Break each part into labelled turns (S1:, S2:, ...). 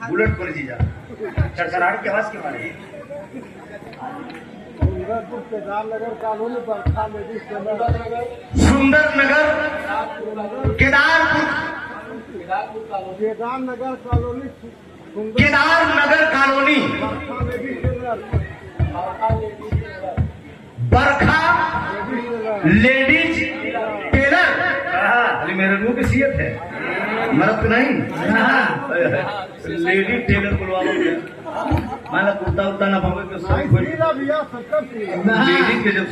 S1: Bullet पर जीजा चरचराहट की आवाज क्यों आ रही है?
S2: केदारनगर कॉलोनी बरखा लेडीज
S1: सुंदर नगर केदारपुर
S2: केदारनगर कॉलोनी
S1: केदारनगर कॉलोनी बरखा लेडीज टेलर। अरे मेरे मुंह की सीयत है, मरद तो नहीं। लेडीज टेलर बुलवा माना कुर्ता उर्ता ना पावे तो सब लेडीज के जब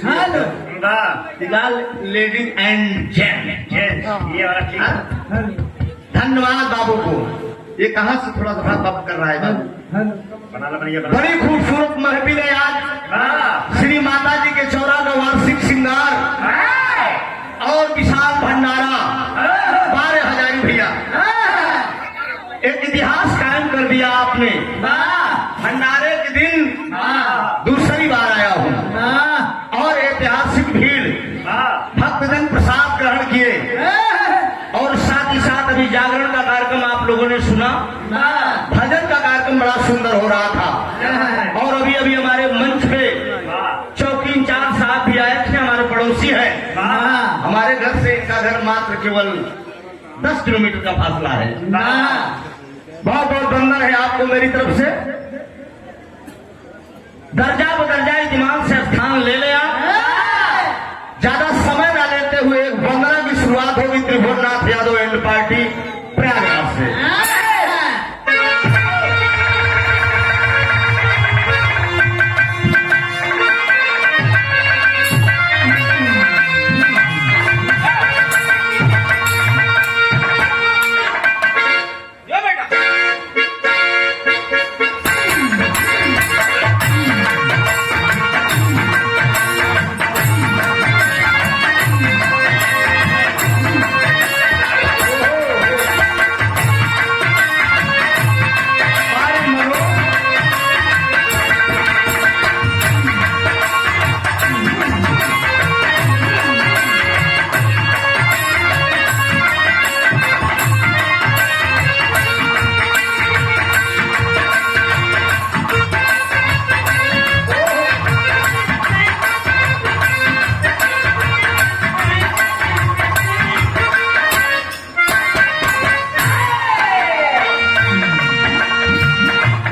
S1: फिलहाल लेडीज एंड जेंट्स ये वाला ठीक है। धन्यवाद बाबू को। ये कहाँ से थोड़ा सा बात कर रहा है बाबू? बड़ी खूबसूरत महफिल है आज। श्री माता जी के 14वां वार्षिक श्रृंगार और विशाल भंडारा 12,000 भैया। एक इतिहास कायम कर दिया आपने। भंडारे के दिन दूसरी बार आया हूँ और ऐतिहासिक भीड़ भक्तजन प्रसाद ग्रहण किए और साथ ही साथ अभी जागरण का कार्यक्रम आप लोगों ने सुना। भजन का कार्यक्रम बड़ा सुंदर हो रहा था और अभी अभी हमारे मंच पे चौकी इंचार्ज साहब भी आए थे, हमारे पड़ोसी है। हमारे घर से इनका घर मात्र केवल 10 किलोमीटर का फासला है। बहुत बहुत वंदन है आपको मेरी तरफ से। दर्जा बदर्जा दिमाग से स्थान ले लिया। ज्यादा समय न लेते हुए एक वंदना की शुरुआत होगी त्रिभुवननाथ यादव एंड पार्टी प्रयागराज से।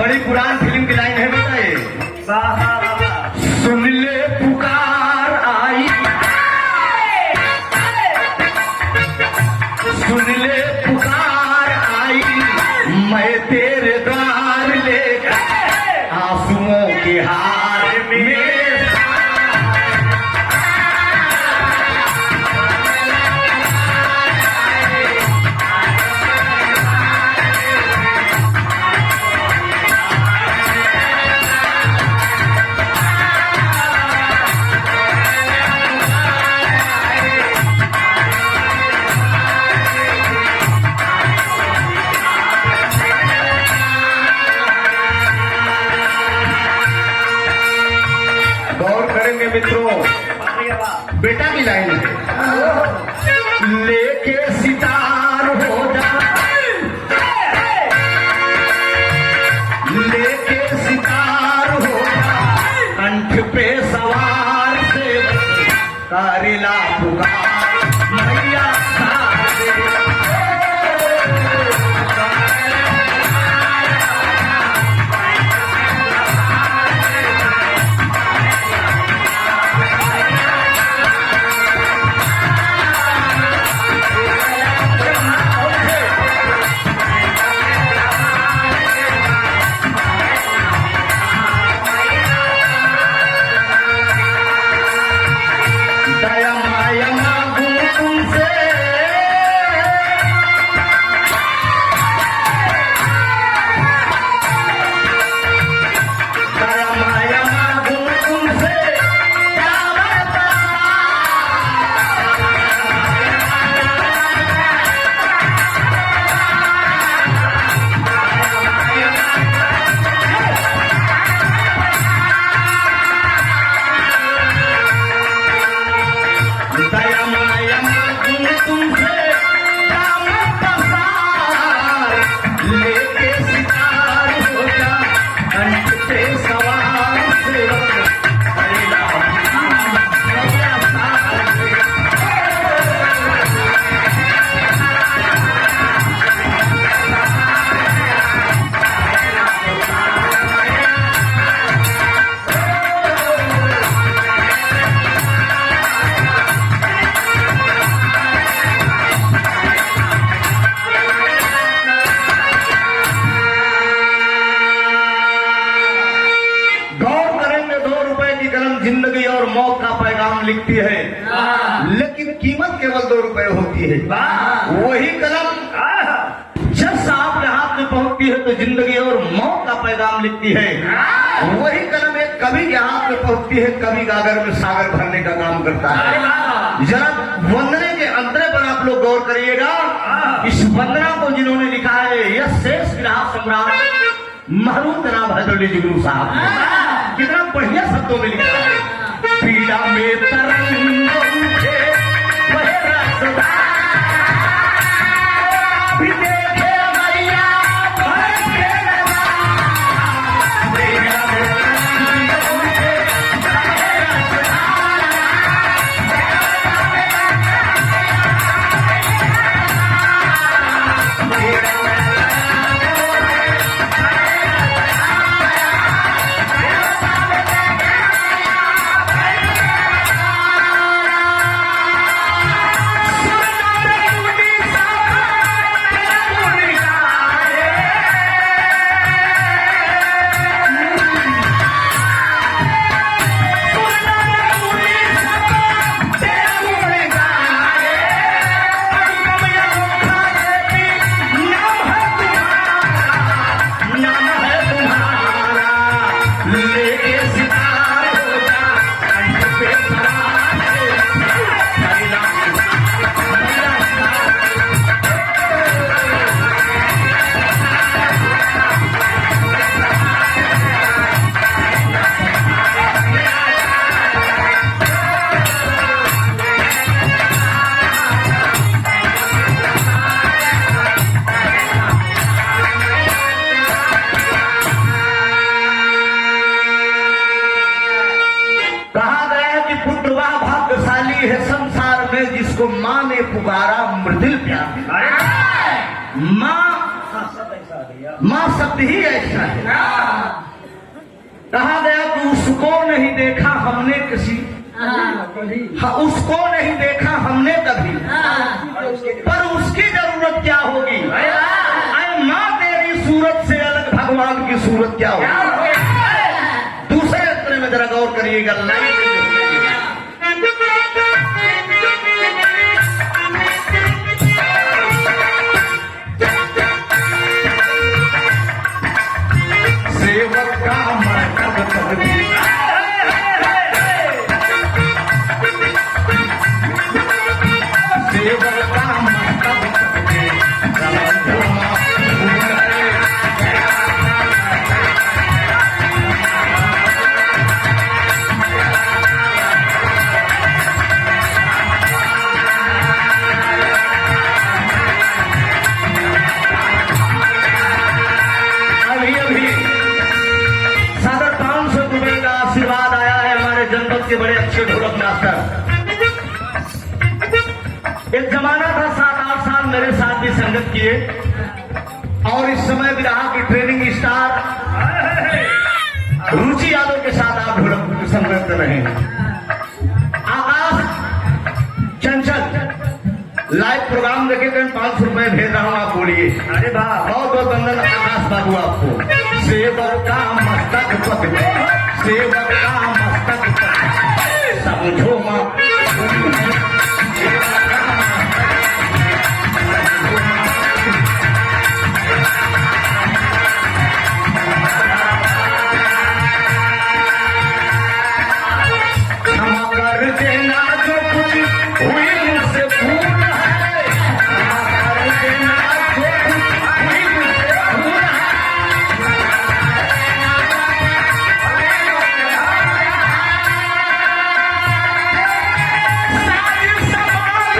S1: बड़ी पुरानी फिल्म की लाइन है बेटा ये। सुन ले पुकार आई, सुन ले पुकार आई, मैं तेरे द्वार लेकर आंसुओं के हार में। मिलती है, लेकिन कीमत केवल 2 रुपए होती है। वही कलम जब सांप के हाथ में पहुंचती है तो जिंदगी और मौत का पैगाम लिखती है। वही कलम एक कवि के हाथ में पहुंचती है, कवि गागर में सागर भरने का काम करता है। जरा वंदने के अंतरे पर आप लोग गौर करिएगा। इस वंदना को जिन्होंने लिखा है यह शेष विराह सम्राट महरूम जनाब हजरत जुगनू साहब, कितना बढ़िया शब्दों में लिखा है। पीड़ा में तरंग उठे वह रसदा भी देखे मैया भर के लगा। पीड़ा में तरंग उठे वह रसदा जिसको माँ ने पुकारा मृदुल प्यार। माँ शब्द ही ऐसा है। कहा गया कि उसको नहीं देखा हमने किसी, उसको नहीं देखा हमने कभी, पर उसकी जरूरत क्या होगी। अरे माँ तेरी सूरत से अलग भगवान की सूरत क्या होगी। दूसरे उत्तर में जरा गौर करिएगा। के बड़े अच्छे ढोलक मास्टर। एक जमाना था 7-8 साल मेरे साथ भी संगत किए, और इस समय भी रहा कि ट्रेनिंग स्टार रुचि यादव के साथ आप ढोलक संगत कर रहे हैं। आकाश चंचल लाइव प्रोग्राम देखे तो 500 रुपए भेज रहा हूँ, आप बोलिए। अरे वाह, बहुत बहुत वंदन आकाश बाबू आपको। सेवक का मस्तक पकड़े, सेवक का मस्तक समझो माँ। क्षमा कर देना जो कुछ हुई मुझसे भूल है, क्षमा कर देना जो कुछ हुई मुझसे भूल है। सारी समाज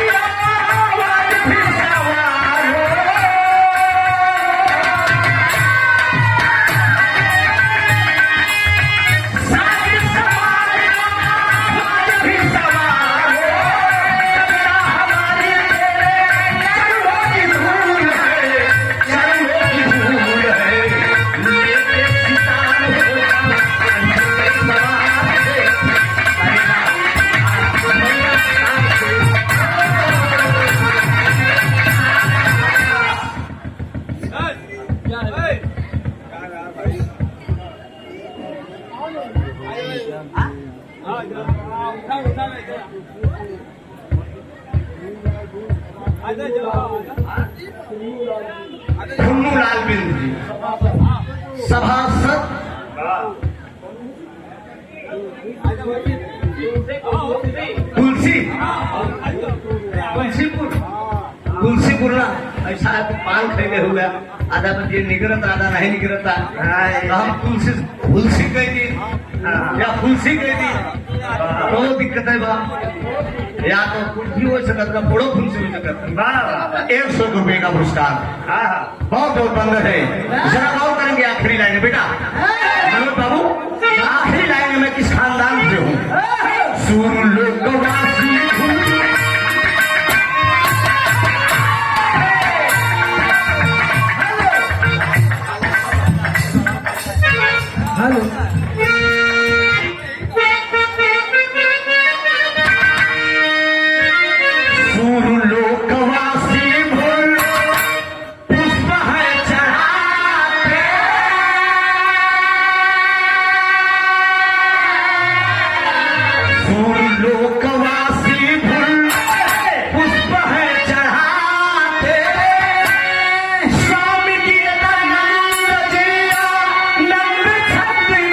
S1: खुन्नू लाल बिंद जी सभासद तुलसीपुर ना ऐसा है तो पान खरीदे हुआ आधा बजे निगरत आधा नहीं निगरता हम तुलसी कह दी या फुलसी कह दी तो दिक्कत है बा या तो कुर्सी हो सकता है बड़ो फुलसी हो सकता है 100 रुपए का पुरस्कार बहुत बहुत बंद है जरा गौर करेंगे आखिरी लाइन में बेटा मनोज बाबू आखिरी लाइन में मैं किस खानदान से हूँ सुन लो गवासी
S2: हेलो
S1: सुन लो गवासी भूल पुष्प है चढ़ाते सुन लो गवासी भूल पुष्प है चढ़ाते स्वामी की नंद जिया नंद छत्री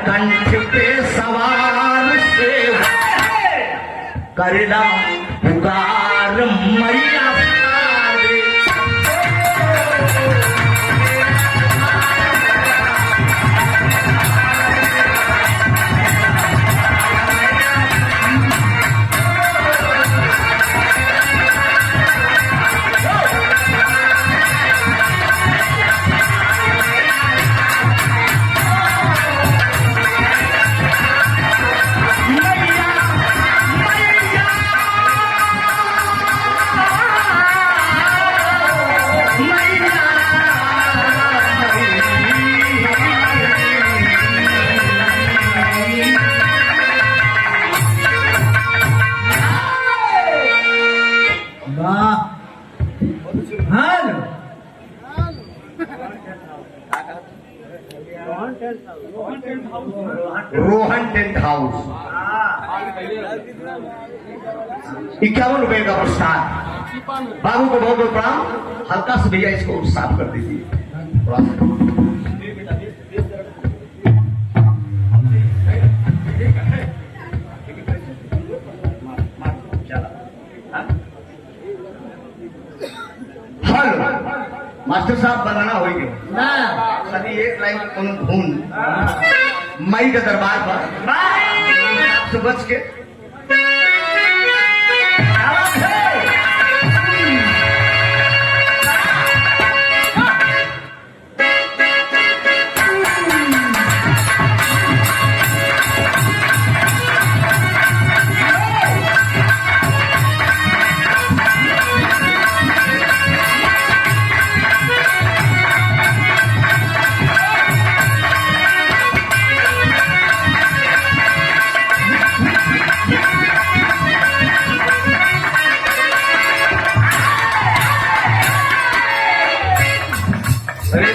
S1: कंठ पे सवार से करना पुकार मैया पुकारे। रोहन टेंट हाउस 51 रुपए का पुरस्कार। बाबू को बहुत बहुत प्रणाम। हल्का से भैया इसको साफ कर दीजिए थोड़ा सा। हेलो मास्टर साहब बनाना हो गया सभी एक लाइन में धुन मई के दरबार पर से बच के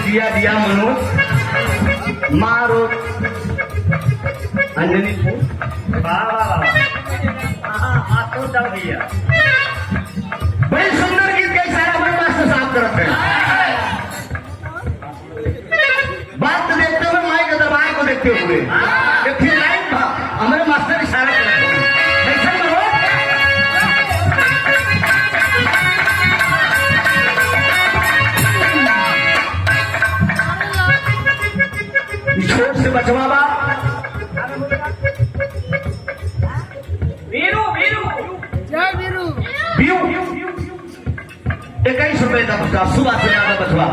S1: दिया दिया मनोज मारो अंजलि भैया बड़ी सुंदर गीत के सारे अपने मास्टर साहब करते हैं। बात तो देखते हुए माई के दरबार को देखते हुए फिर लाइन था हमारे मास्टर इशारा करते हैं। से बचवा बा
S3: वीरू वीरू
S2: जय वीरू
S1: बीयू 21 रुपए का बचवा सुबह से ज्यादा बचवा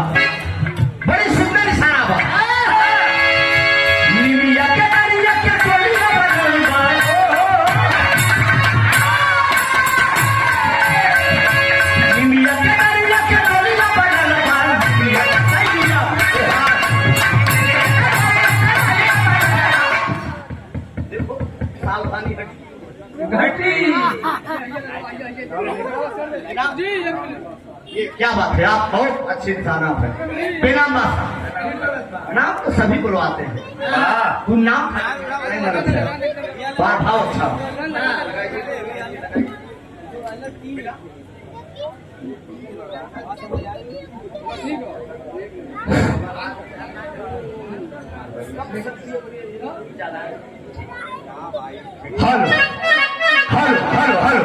S1: बड़ी सुंदर निशाना बा निमिया के दरिया के टोलिया बनल बा निमिया के दरिया के टोलिया बनल बा निमिया के दरिया देखो सावधानी
S3: घटी
S1: ये क्या बात है आप बहुत अच्छे इंसान आप हैं बेनाम बात नाम तो सभी बुलवाते हैं तू नाम नहीं मदद है बात भाव अच्छा हेलो हेलो हेलो हेलो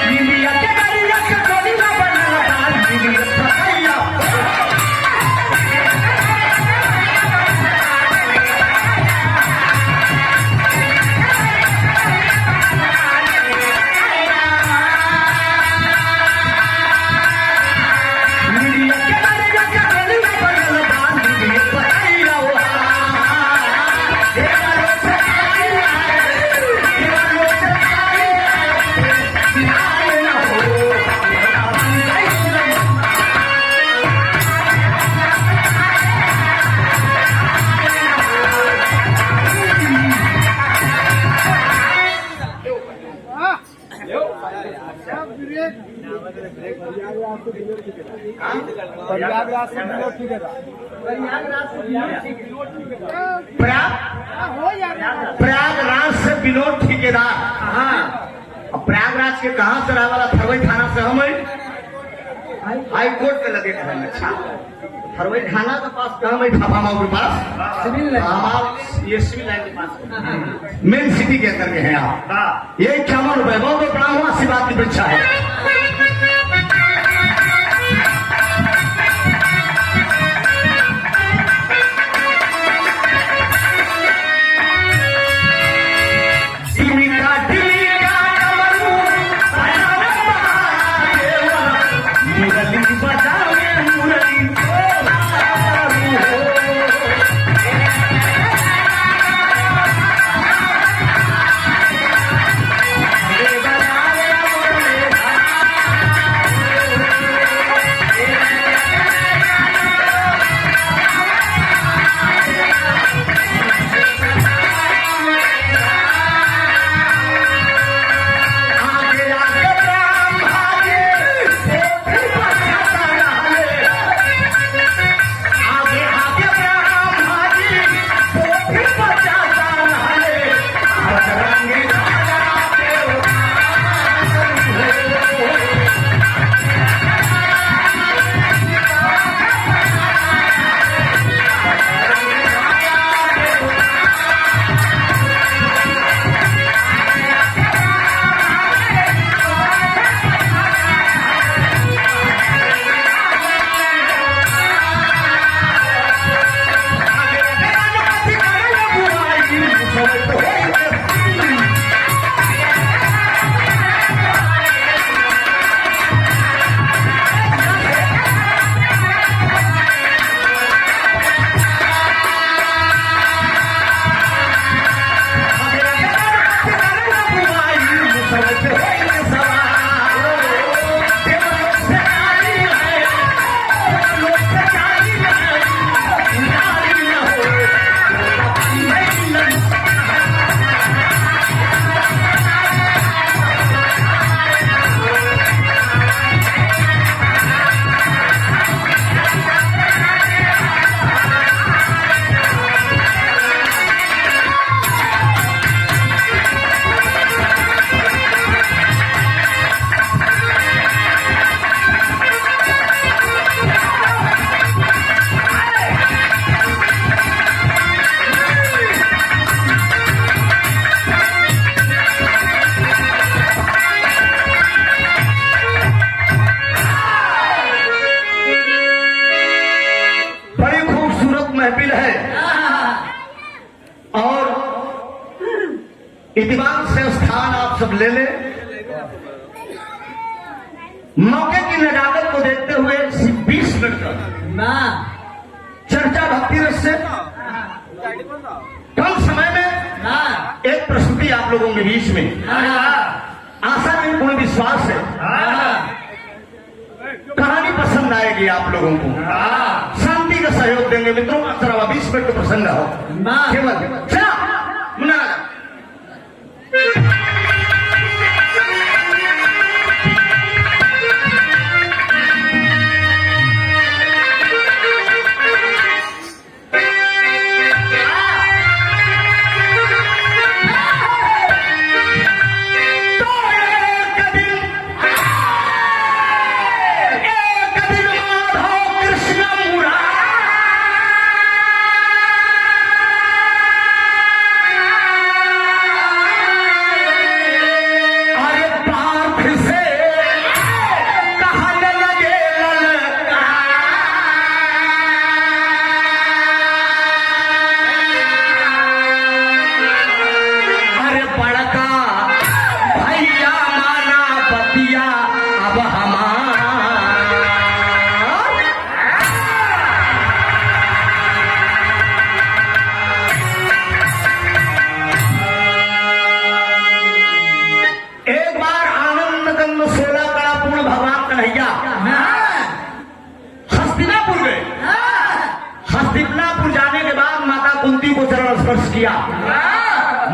S1: निमिया के दरिया के टोलिया बनल बा निमिया के दरिया निमिया के दरिया के टोलिया बनल बा निमिया के दरिया हे मारो से
S2: प्रयागराज से विनोद ठेकेदार
S1: प्रयागराज से विनोद ठेकेदार अब प्रयागराज के कहाँ से रहे वाला थरवई थाना से हम हाई कोर्ट के लगे हैं अच्छा थरवई थाना के पास कहाँ मैं थापा के पास
S2: सिविल लाइन।
S1: हमारा ये सिविल लाइन के पास मेन सिटी के अंदर में है आप ये 51 रुपए बहुत बड़ा हुआ सी बात की परीक्षा है इतिबान से स्थान आप सब ले ले। मौके की नजाकत को देखते हुए 20 मिनट तक चर्चा भक्ति रस से कम समय में एक प्रस्तुति आप लोगों के बीच में। आशा नहीं, पूर्ण विश्वास है कहानी पसंद आएगी आप लोगों को। शांति का सहयोग देंगे मित्रों। अक्सर 20 मिनट का प्रसंग हो केवल चला मुना। हस्तिनापुर जाने के बाद माता कुंती को चरण स्पर्श किया।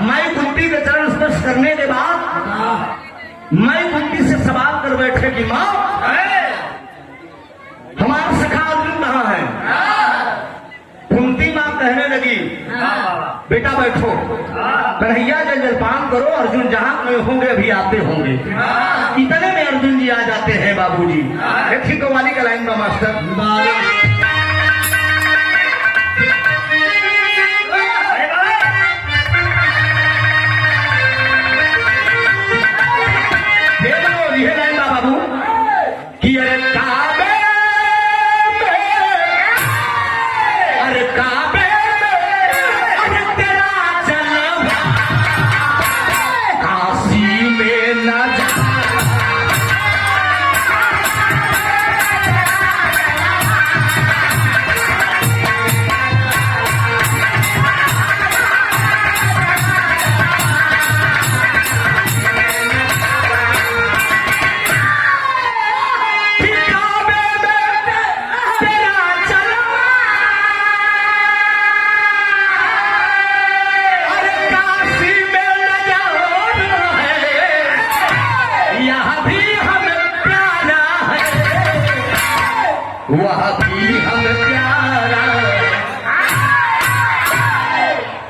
S1: माई कुंती के चरण स्पर्श करने के बाद माई कुंती से सवाल कर बैठे कि मां हमारा सखा अर्जुन कहां है। कुंती मां कहने लगी बेटा बैठो, कन्हैया जल जलपान करो, अर्जुन जहां में होंगे अभी आते होंगे। इतने में अर्जुन जी आ जाते हैं बाबूजी। ठीक कव्वाली का लाइन बा मास्टर। ये लाइन बा बाबू कि अरे काबे अरे काबे अरे तेरा जलवा काशी में न जा। वह भी हम प्यारा।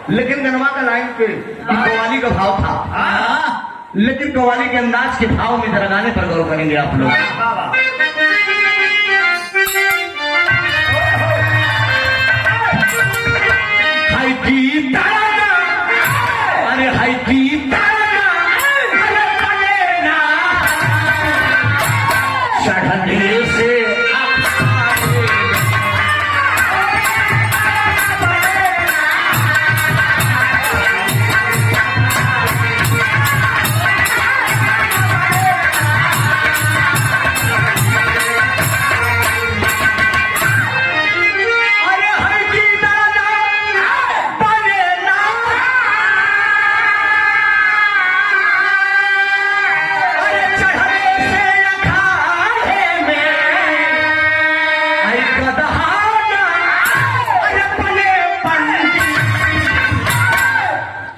S1: लेकिन गनवा का लाइन पे कव्वाली का भाव था, लेकिन कव्वाली के अंदाज के भाव में जरा गाने पर गौर करेंगे आप लोग। हाय की तारा, अरे हाय की तारा, अरे बनेना चढ़ने से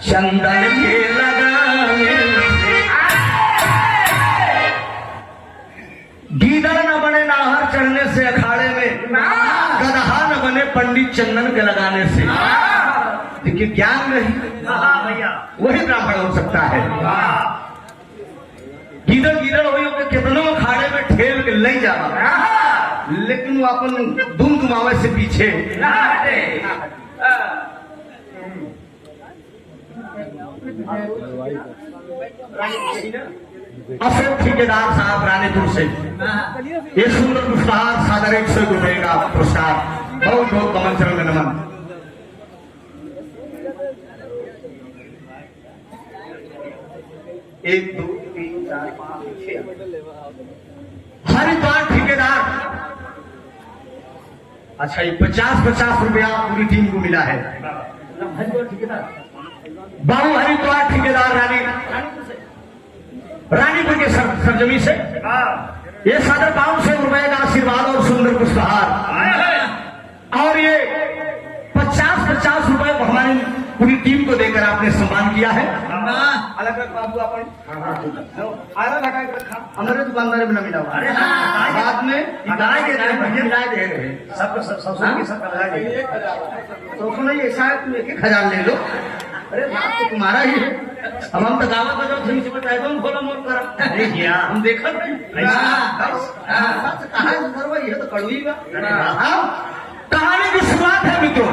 S1: चंदन के लगाने गीदड़ न बने नाहर चढ़ने से अखाड़े में, गदहा न बने पंडित चंदन के लगाने से। देखिए ज्ञान नहीं भैया वही ब्राह्मण हो सकता है। गीदड़ गीदड़ वही होकर कितनों अखाड़े में ठेल के ले जा, लेकिन वो अपन दुम दुमावे से पीछे। अशोक ठेकेदार साहब रानीपुर से ये सुंदर पुरस्कार सादर 100 रुपए का पुरस्कार। बहुत बहुत कमल चरण नमन। 1 2 3 4 5 6 हरिद्वार ठेकेदार। अच्छा, ये 50-50 रुपया पूरी टीम को मिला है। हरिद्वार ठेकेदार बाबू हरिद्वार ठेकेदार रानीपुर के सरजमी से ये 550 रुपए का आशीर्वाद और सुंदर पुष्पहार, और ये 50-50 रुपए को हमारी पूरी टीम को देकर आपने सम्मान किया है। अलग अलग बाबू अपन हमारे दुकानदार में न मिला हुआ, बाद में मिलाए दे रहे सब तो नहीं, ऐसा है तुम 1,000 ले लो। अरे बात तो तुम्हारा ही है। अब हम तो दावा का जो बताए तो हम खोला मोल कर हम देखा नहीं कहा ये तो कड़वी का। कहानी की शुरुआत है मित्रों।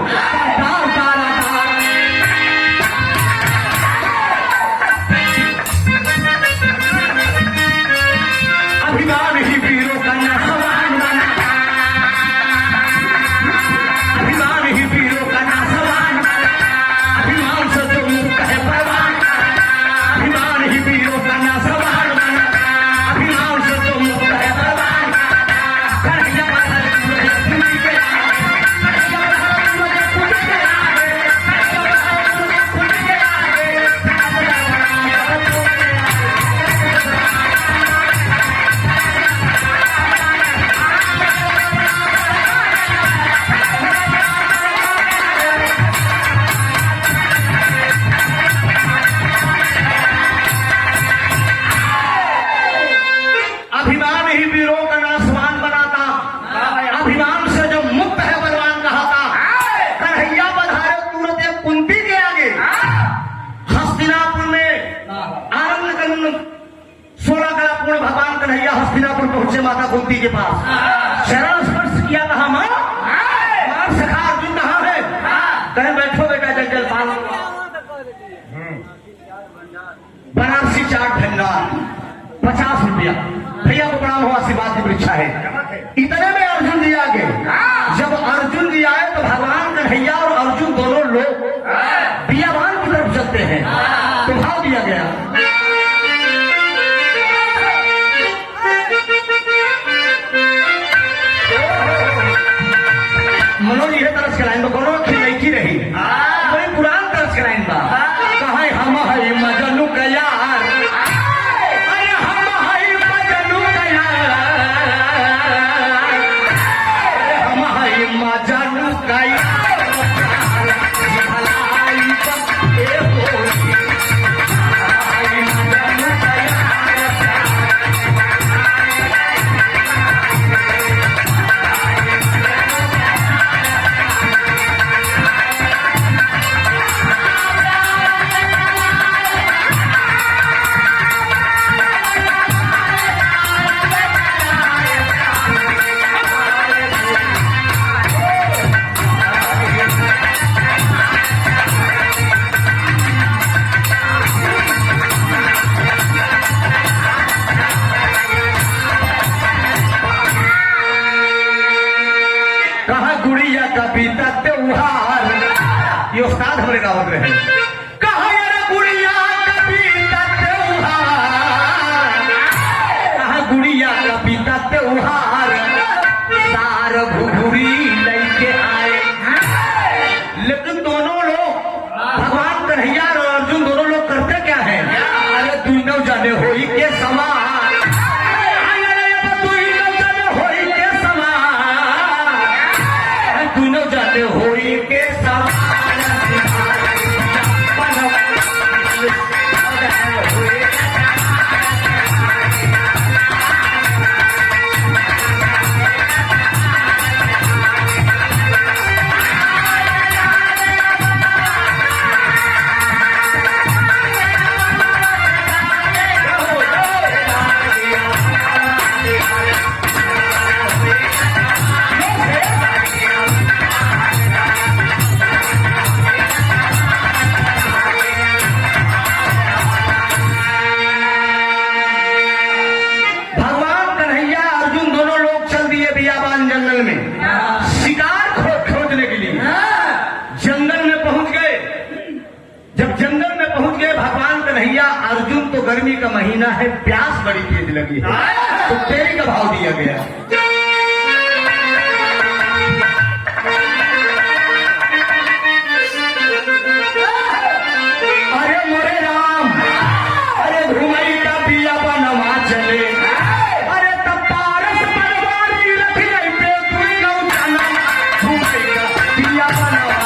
S1: अभिमान ही वीरों का ना सवाल बना, अभिमान ही वीरों का ना सवाल बना, अभिमान से जो मुक्त है परवान, अभिमान ही वीरों का ना सवाल बना, अभिमान से जो मुक्त है परवान। अभिमान ही वीरों का नासवान बनाता, अभिमान से जो मुक्त है बलवान कहता। कन्हैया पधारे तुरंत एक कुंती के आगे। हस्तिनापुर में आनंद कानून 16 कला पूर्ण भगवान कन्हैया हस्तिनापुर पहुंचे माता कुंती के पास। चरण स्पर्श किया, कहा मां सखा अर्जुन कहाँ है? कहे बैठो बेटा, जल पान बनारसी चाट भंडार 50 रुपया। भैया को प्रणाम हो, आशीर्वाद की परीक्षा है। इतने में अर्जुन जी आगे। जब अर्जुन जी आए तो भगवान कन्हैया और अर्जुन दोनों लोग बियाबान की तरफ चलते हैं। तो भाव दिया गया, मनोज ये तरस के लाइन तो कोनो खिलैकी रही, कोई पुरान तरस के लाइन बा। कहा हम है मजनू का यार, अरे हम है मजनू का यार, हम है मजनू का यार, भलाई ए होली मजनू का त्योहार। ये उस्ताद हमारे गाँव में है। कहा यार गुड़िया का बीता त्योहार, कहा गुड़िया का बीता त्योहार, सार घुघुरी लेके आए। लेकिन दोनों लोग भगवान कन्हैया और अर्जुन दोनों लोग करते क्या है? अरे दोनों जाने होई के समान, होई के समान गर्मी का महीना है, प्यास बड़ी तेज लगी है, तो तेरी का भाव दिया गया। अरे मोरे राम, अरे घुमई का पिया बनवा चले, अरे तब पारस बनवारी रख गई पे तुई गौचना, घुमई का पिया बनवा।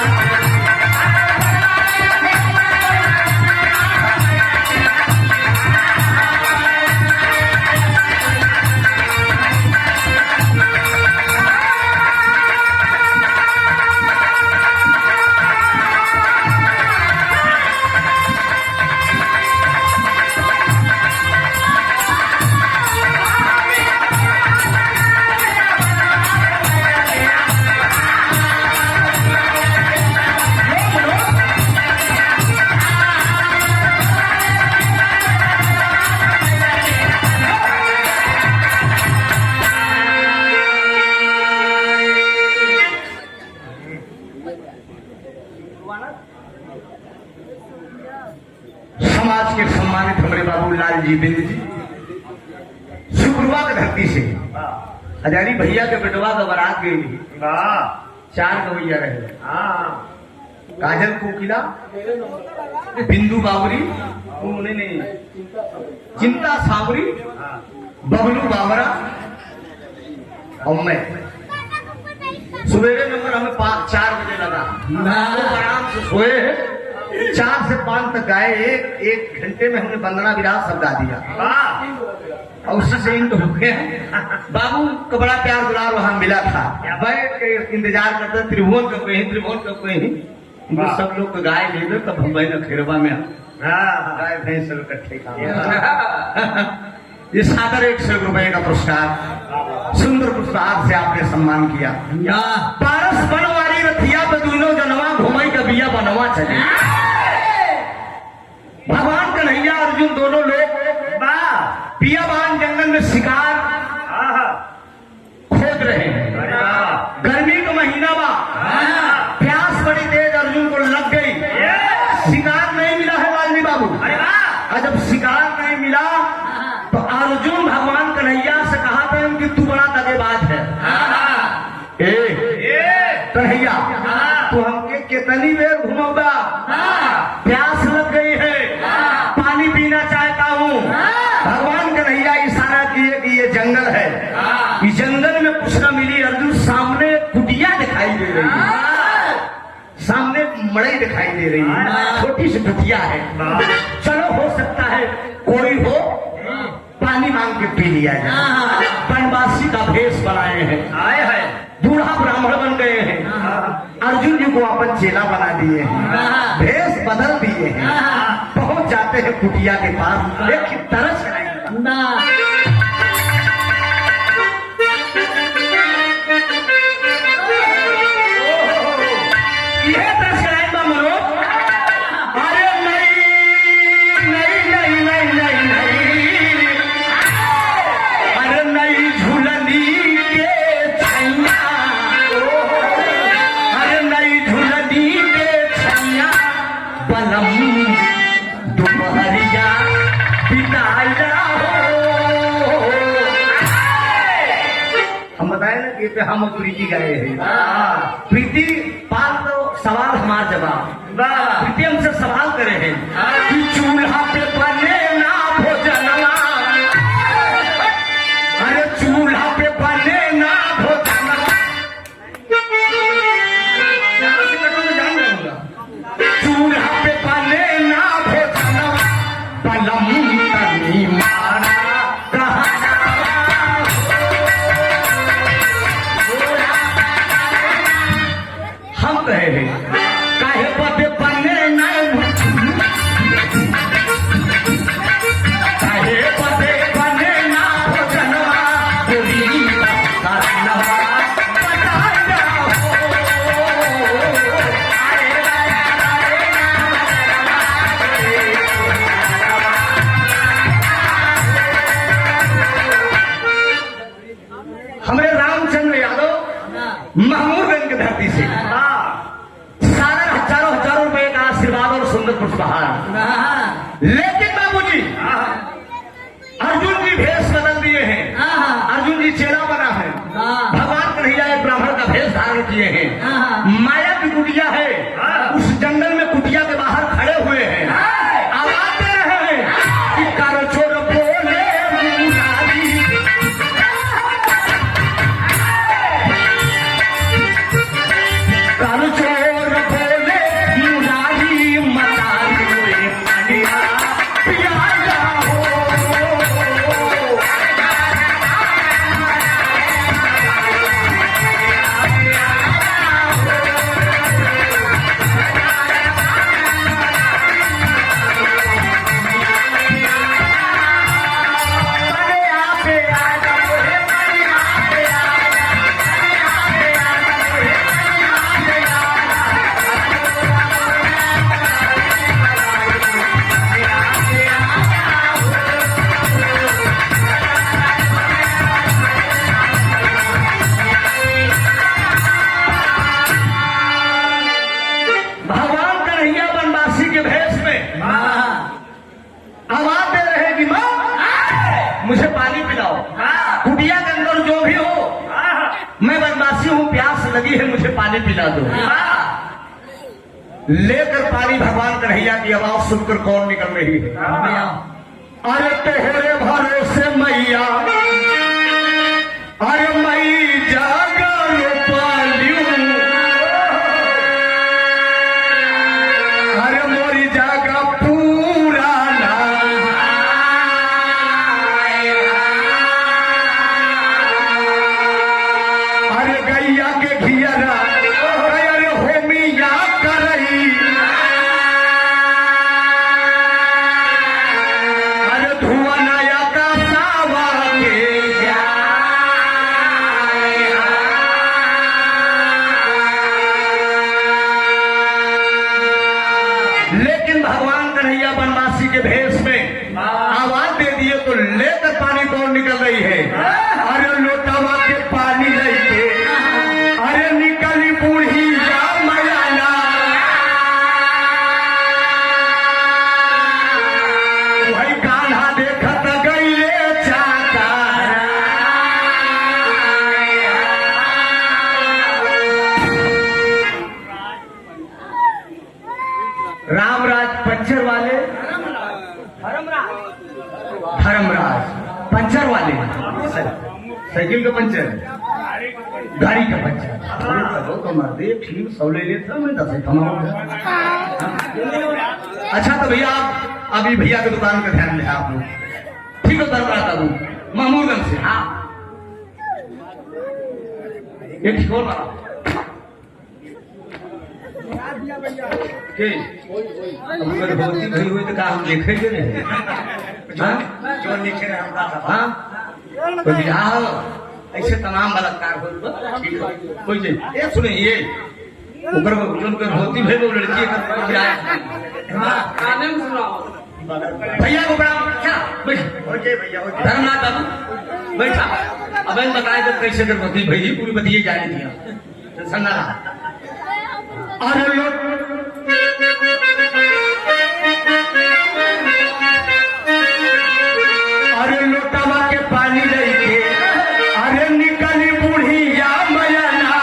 S1: समाज के सम्मानित हमारे बाबू लाल जी बिंद जी शुक्रवा की धरती से हजारी भैया के बेटवा का बारात गई, 4 गवैया रहे, काजल कोकिला, बिंदु बावरी, नहीं चिंता सावरी, बबलू बावरा और मैं। सवेरे नंबर हमें 4 बजे लगा, तो आराम से सोए, 4 से 5 तक गाए, एक घंटे में हमने वंदना विराज सब गा दिया, और उससे से इन तो हो गया। बाबू को बड़ा प्यार दुलार वहां मिला था, बैठ के इंतजार करते, त्रिभुवन का कहीं सब लोग को गाय ले लो, तब हम भाई खेरवा में गाय भैंस सब इकट्ठे ये सादर 100 रुपए का पुरस्कार, सुंदर पुरस्कार से आपने सम्मान किया। पारस बनवारी रथिया पे दोनों जनवा घुमई का बिया बनवा चले, भगवान कन्हैया अर्जुन दोनों लोग पियाबान जंगल में शिकार खोज रहे हैं। गर्मी का महीना बा, प्यास बड़ी तेज अर्जुन को लग गई, शिकार नहीं मिला है वाल्मी बाबू। और जब शिकार नहीं मिला तो अर्जुन भगवान कन्हैया से कहा था कि तू बड़ा दगेबाज है, कन्हैया तू हमके कितनी देर घुमाऊगा, प्यास लग गई है, पानी पीना चाहता हूँ। भगवान कन्हैया इशारा किए कि ये जंगल है, इस जंगल में कुछ न मिली। अर्जुन सामने कुटिया दिखाई दे रही है, सामने मड़ई दिखाई दे रही है, छोटी सी कुटिया है, चलो हो सकता है कोई हो, पानी मांग के पी लिया जाए। वनवासी का भेष बनाए हैं, आए हैं, बूढ़ा ब्राह्मण बन गए हैं, अर्जुन जी को अपन चेला बना दिए हैं, भेष बदल दिए हैं, पहुंच जाते हैं कुटिया के पास, एक तरस पे हम प्रीति गए हैं। प्रीति पाल तो सवाल हमारा जवाब, प्रीति हमसे सवाल करे हैं कि चूल्हा पे बने ना भोजनवा, अरे चूल्हा पे बने ना भोजनवा, चूल्हा पे बने ना भोजनवा, पलम तनी मारा रहे हैं, काहे पते बने नहीं, काहे पते बने ना भोजनवा, गोरी करनवा बताया हमरे रामचंद्र यादव महमूदगंज की धरती से हजारों रुपए का आशीर्वाद और सुंदर पुष्पहार, लेकिन बाबूजी अर्जुन जी भेष बदल दिए हैं, अर्जुन जी चेला बना है, भगवान कन्हैया एक ब्राह्मण का भेष धारण किए हैं, माया की कुटिया है, उस जंगल में कुटिया के बाहर खड़े हुए हैं, आवाज दे रहे हैं कि कारो छोड़ बोले मुरारी, कारो छोड़ बोले मुरारी मतारी हुए पानिया पिया जाओ। भगवान कन्हैया बनवासी के भेष में आवाज दे रहे हैं कि माँ मुझे पानी पिलाओ, कुटिया के अंदर जो भी हो, मैं बनवासी हूँ, प्यास लगी है, मुझे पानी पिला दो। लेकर पानी भगवान कन्हैया की आवाज सुनकर कौन निकल रही है? अरे तोहरे भरोसे मैया, अरे मई जागल पालियू, अरे मोरी जागा पुराना, अरे गैया के घियरा, अरे होमिया करई, अरे धुआं नया का सावा के लेकिन भगवान कन्हैया बनवासी के भेष में आवाज दे दिए तो लेकर पानी कौन निकल रही है? अरे लोटावा के पानी लेके, अरे निकली बूढ़ी या मयाना, वही कान्हा देखत गईले चाका, रामराज पंचर वाले, धर्मराज पंचर वाले, साइकिल का पंचर, गाड़ी का पंचर, तो मर्दे ठीक सौले ले था, मैं दस अच्छा तो भैया आप अभी भैया की दुकान का ध्यान ले आप लोग, ठीक है बता दूं महमूदगंज से, हाँ एक छोड़ वाला भगवती भई हुई तो का हम देखे नहीं, जो नीचे हाँ तो बिहार ऐसे तमाम बलात्कार हो, ठीक है कोई नहीं। ये सुने ये ऊपर भगवती भई वो लड़की भैया को बड़ा क्या धर्मनाथ बाबू बैठा, अब इन बताए तो कैसे गर्भवती भई पूरी बतिए जाने दिया संगा। अरे लोग अरे लोटावा के पानी लेके, अरे निकली बूढ़ी या मयाना,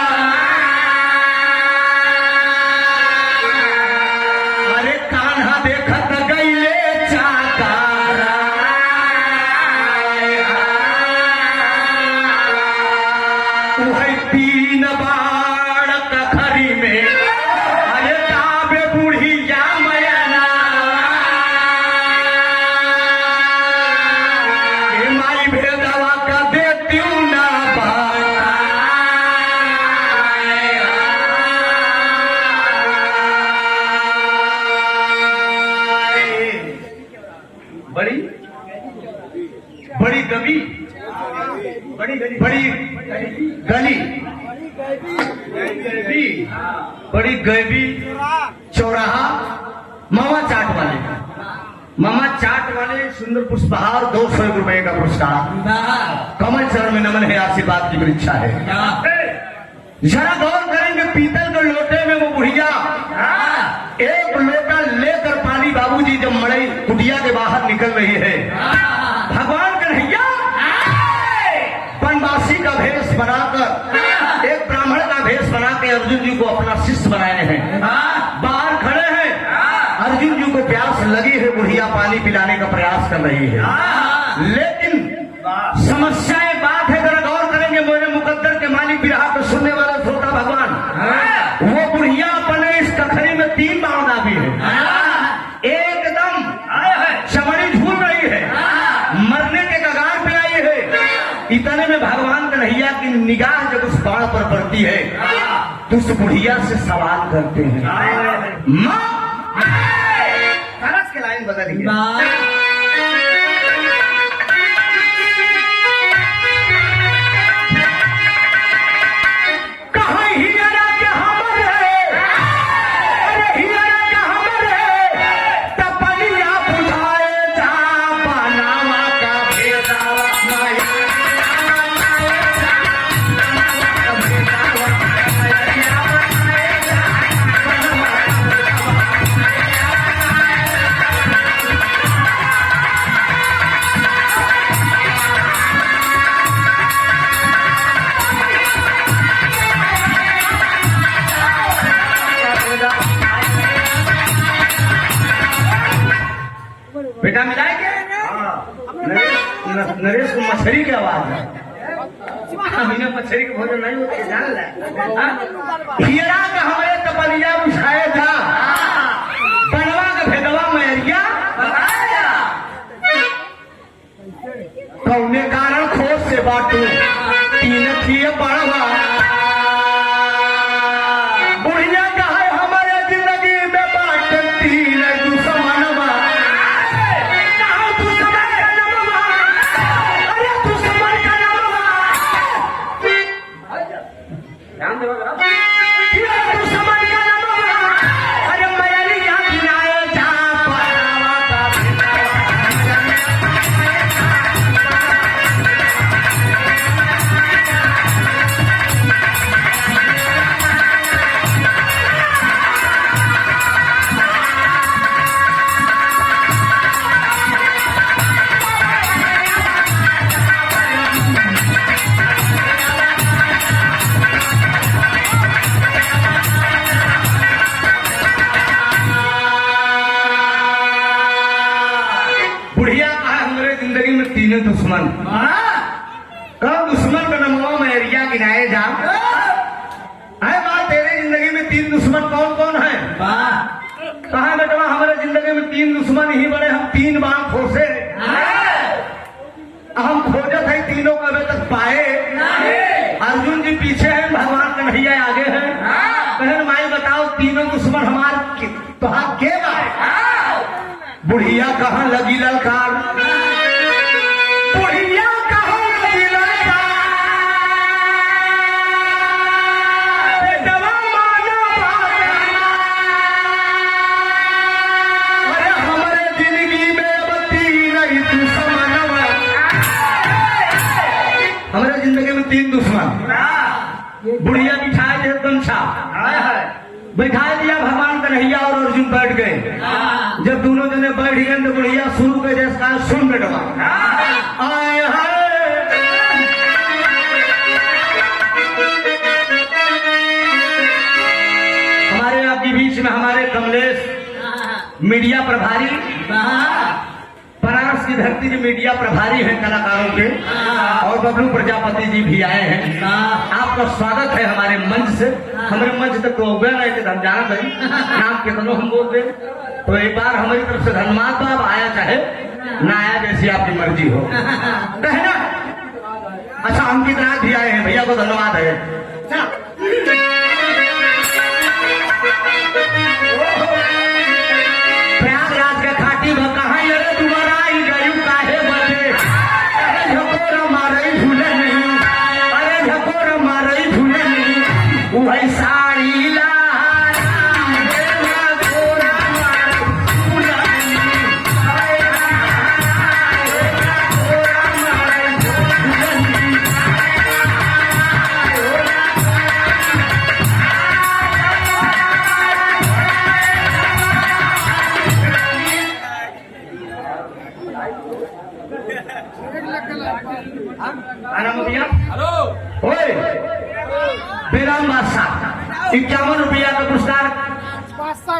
S1: अरे कान्हा देखत गईले चाकारा, वही तीन बाण कखरी में, अरे ताबे बूढ़ी या मयाना, ये माई भेदवा का देती ना बड़ी बड़ी गली, बड़ी गली, बड़ी गैबी चौराहा, मामा चाट वाले सुंदर पुष्पहार 200 रुपए का पुरस्कार, कमल चरण में नमन है, आशीर्वाद की परीक्षा है। जरा गौर करेंगे पीतल के लोटे में वो बुढ़िया एक लोटा लेकर पानी बाबूजी जब मड़ई कुटिया के बाहर निकल रही है, भगवान बनाकर एक ब्राह्मण का भेष बना के अर्जुन जी को अपना शिष्य बनाए हैं। बाहर खड़े हैं, अर्जुन जी को प्यास लगी है, बुढ़िया पानी पिलाने का प्रयास कर रही है। लेकिन समस्या एक बात है, अगर गौर करेंगे, मेरे मुकद्दर के मालिक बिरहा को सुनने वाला श्रोता भगवान, वो बुढ़िया अपने इस कखरी में 3 बाण दाबी है, एकदम चमड़ी झूल रही है, मरने के कगार पे आई है। इतने में भगवान कन्हैया की निगाह जब उस बाण पर पड़ती है तो उस बुढ़िया से सवाल करते हैं, माँ, तरस के लाइन बदल गई। बेटा मिलाए क्या? नरेश को मछली की आवाज है, बिना मछली के भोजन नहीं होते, जान ले। हीरा का हमारे तपलिया बुझाए था, बनवा का भेदवा मैरिया बताया, कौने कारण खोज से बाटू 3 थी बड़वा। बुढ़िया कहा हमारे जिंदगी में बाट 3 दुश्मनवा। दुश्मन कब दुश्मन का नमवा में एरिया गिनाए जा है बात। तेरे जिंदगी में 3 दुश्मन कौन कौन है? कहा बेटवा हमारे जिंदगी में 3 दुश्मन ही बड़े, हम 3 बार खोसे, हम खोजत है, तीनों को अभी तक पाए। अर्जुन जी पीछे हैं, भगवान कन्हैया आगे हैं। बहन माई बताओ, तीनों दुश्मन हमारे तुहार के बात? बुढ़िया कहाँ लगी ललकार, हमारे जिंदगी में 3 दुश्मन। बुढ़िया बिठाए थे गमछा, बैठा दिया भगवान कन्हैया और अर्जुन बैठ गए। जब दोनों जने बैठ गए तो बुढ़िया शुरू के जैसा सुन बेटवा, आए हमारे आपके बीच में हमारे कमलेश मीडिया प्रभारी, बनारस की धरती के मीडिया प्रभारी हैं कलाकारों के, और बबलू प्रजापति जी भी आए हैं। आपका स्वागत है हमारे मंच से। हमारे मंच तक तो गया नहीं थे, हम जाना भाई नाम कितनों हम बोल दे, तो एक बार हमारी तरफ से धन्यवाद। तो आप आया चाहे ना आया, जैसी आपकी मर्जी हो, कहना। अच्छा, अंकित राज भी आए हैं, भैया को धन्यवाद है। प्रयागराज का खाटी भ कहाँ तुम्हारा आई गयू काहे बजे, अरे झकोरा मारई झूले नहीं, अरे झकोरा मारई झूले नहीं, वही साड़ी ला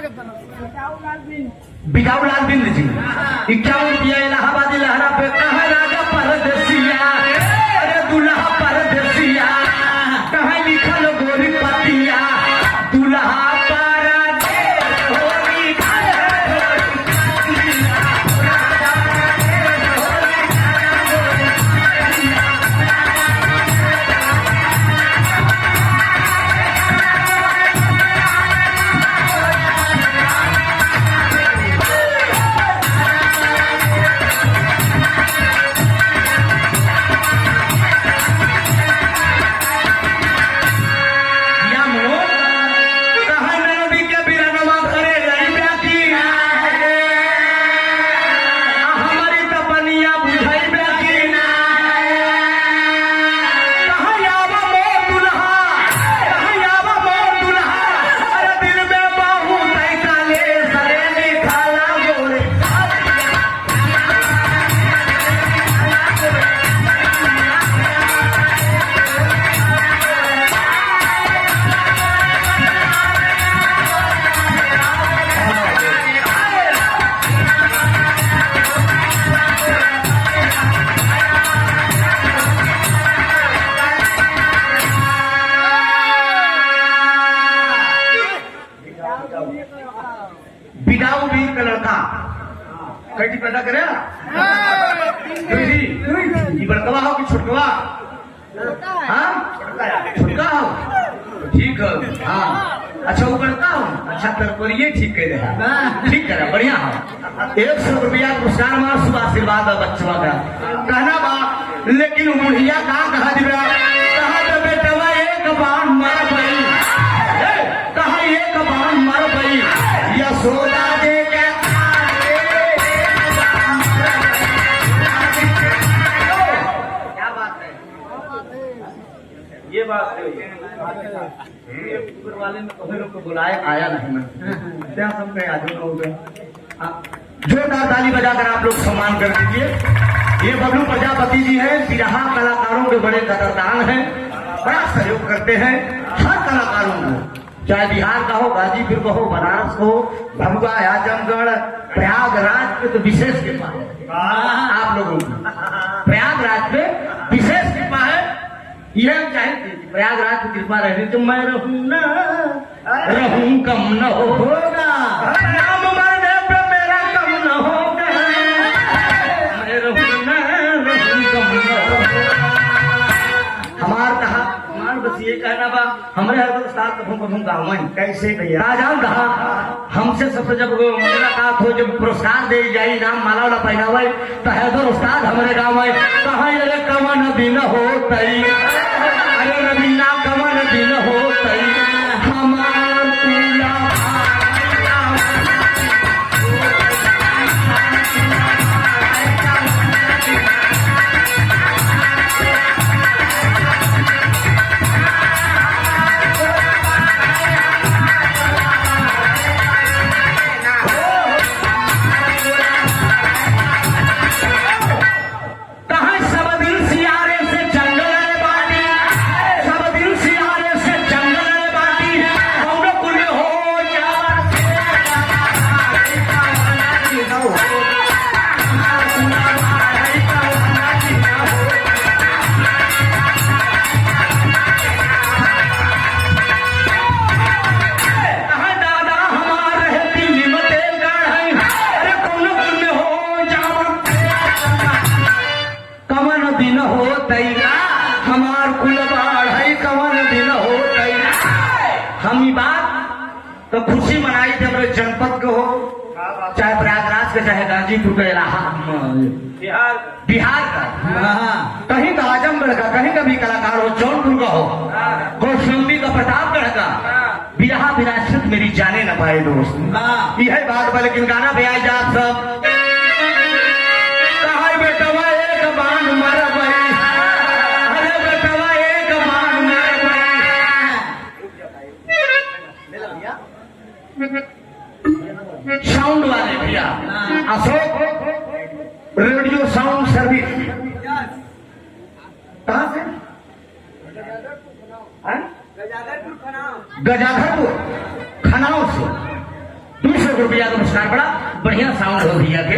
S2: के तरफ
S1: बिकाऊ लाल बिंद जी 51 रुपया इलाहाबादी लहरा पे कहा राजा परदेसिया अरे दुल्हा परदेसिया कहा लिखल गोरी पतिया दुल्हा बिगाऊ भी का लड़का कैसी पैदा करे ये बड़कवा हो कि छोटकवा हाँ छोटका हो ठीक है हाँ अच्छा वो बड़का हो अच्छा तरकोरिए ठीक कह रहे ठीक कह रहा बढ़िया हो 100 रुपया पुरस्कार मार शुभ आशीर्वाद है बच्चवा का कहना बा लेकिन बुढ़िया कहा दिव्या कहा तो बेटवा एक बार मर गई कहा एक बार मर गई यशोदा दे के क्या बात है ये बात है ऊपर वाले में तुम्हें लोग को बुलाया आया नहीं मैं क्या सब में आज हो गए जोरदार ताली बजाकर आप लोग सम्मान कर दीजिए ये बबलू प्रजापति जी हैं बिरहा कलाकारों के बड़े कदरदान हैं बड़ा सहयोग करते हैं हर कलाकारों को चाहे बिहार का हो गाजीपुर का हो बनारस को भभुआ आजमगढ़ प्रयागराज पे तो विशेष कृपा है आप लोगों की प्रयागराज पे विशेष कृपा है यह हम चाहेंगे प्रयागराज की कृपा रहनी तो मैं रहूं ना रहूं कम न होगा नाम मरने पे मेरा कम न होगा मैं रहूं ना रहूं कम न होगा हमार कहा बस ये कहना बा हमारे हर उस्ताद कभू गाँव कैसे भैया राजा कहा हमसे सबसे जब मुलाकात हो जब पुरस्कार दे जाए नाम माला वाला पहनावे तो हैदर उस्ताद हमारे गाँव में कहा अरे कमन दिन हो तई अरे रवीना कमन दिन हो तई हमार पूरा हमार कुल बाढ़ कवन दिन हो हम ये बात तो खुशी मनाई थे हमारे जनपद को हो चाहे प्रयागराज के चाहे गाजीपुर का इलाहा बिहार का कहीं का आजमगढ़ का कहीं का भी कलाकार हो जौनपुर का हो कौशंबी का प्रतापगढ़ का बिरहा विरासत मेरी जाने न पाए दोस्त यह बात बा लेकिन गाना भी आई जात सब कहा बेटवा एक बाण मर गई अरे बेटवा एक बाण मर गई साउंड वाले भैया अशोक रेडियो साउंड सर्विस कहाँ से गजाधरपुर खनाव से
S3: रुपया का पुरस्कार बड़ा बढ़िया साउंड हो भैया के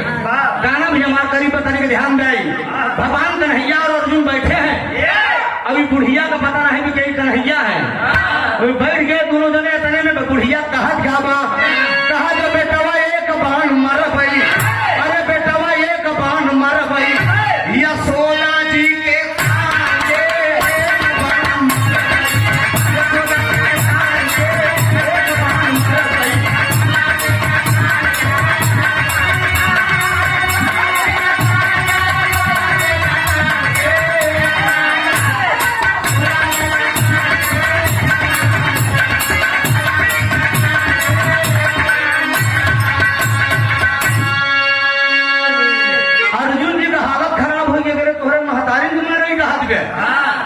S3: गाना भी हमारे करीब बताने के ध्यान दे। भगवान कन्हैया और अर्जुन बैठे हैं, अभी बुढ़िया का पता नहीं कि कहीं कन्हैया है। अभी बैठ गए दोनों जने तने में बुढ़िया कहा जाबा कहा जो बेटवा एक बाण मार भाई, अरे बेटवा एक बाण मार भाई यशोदा जी के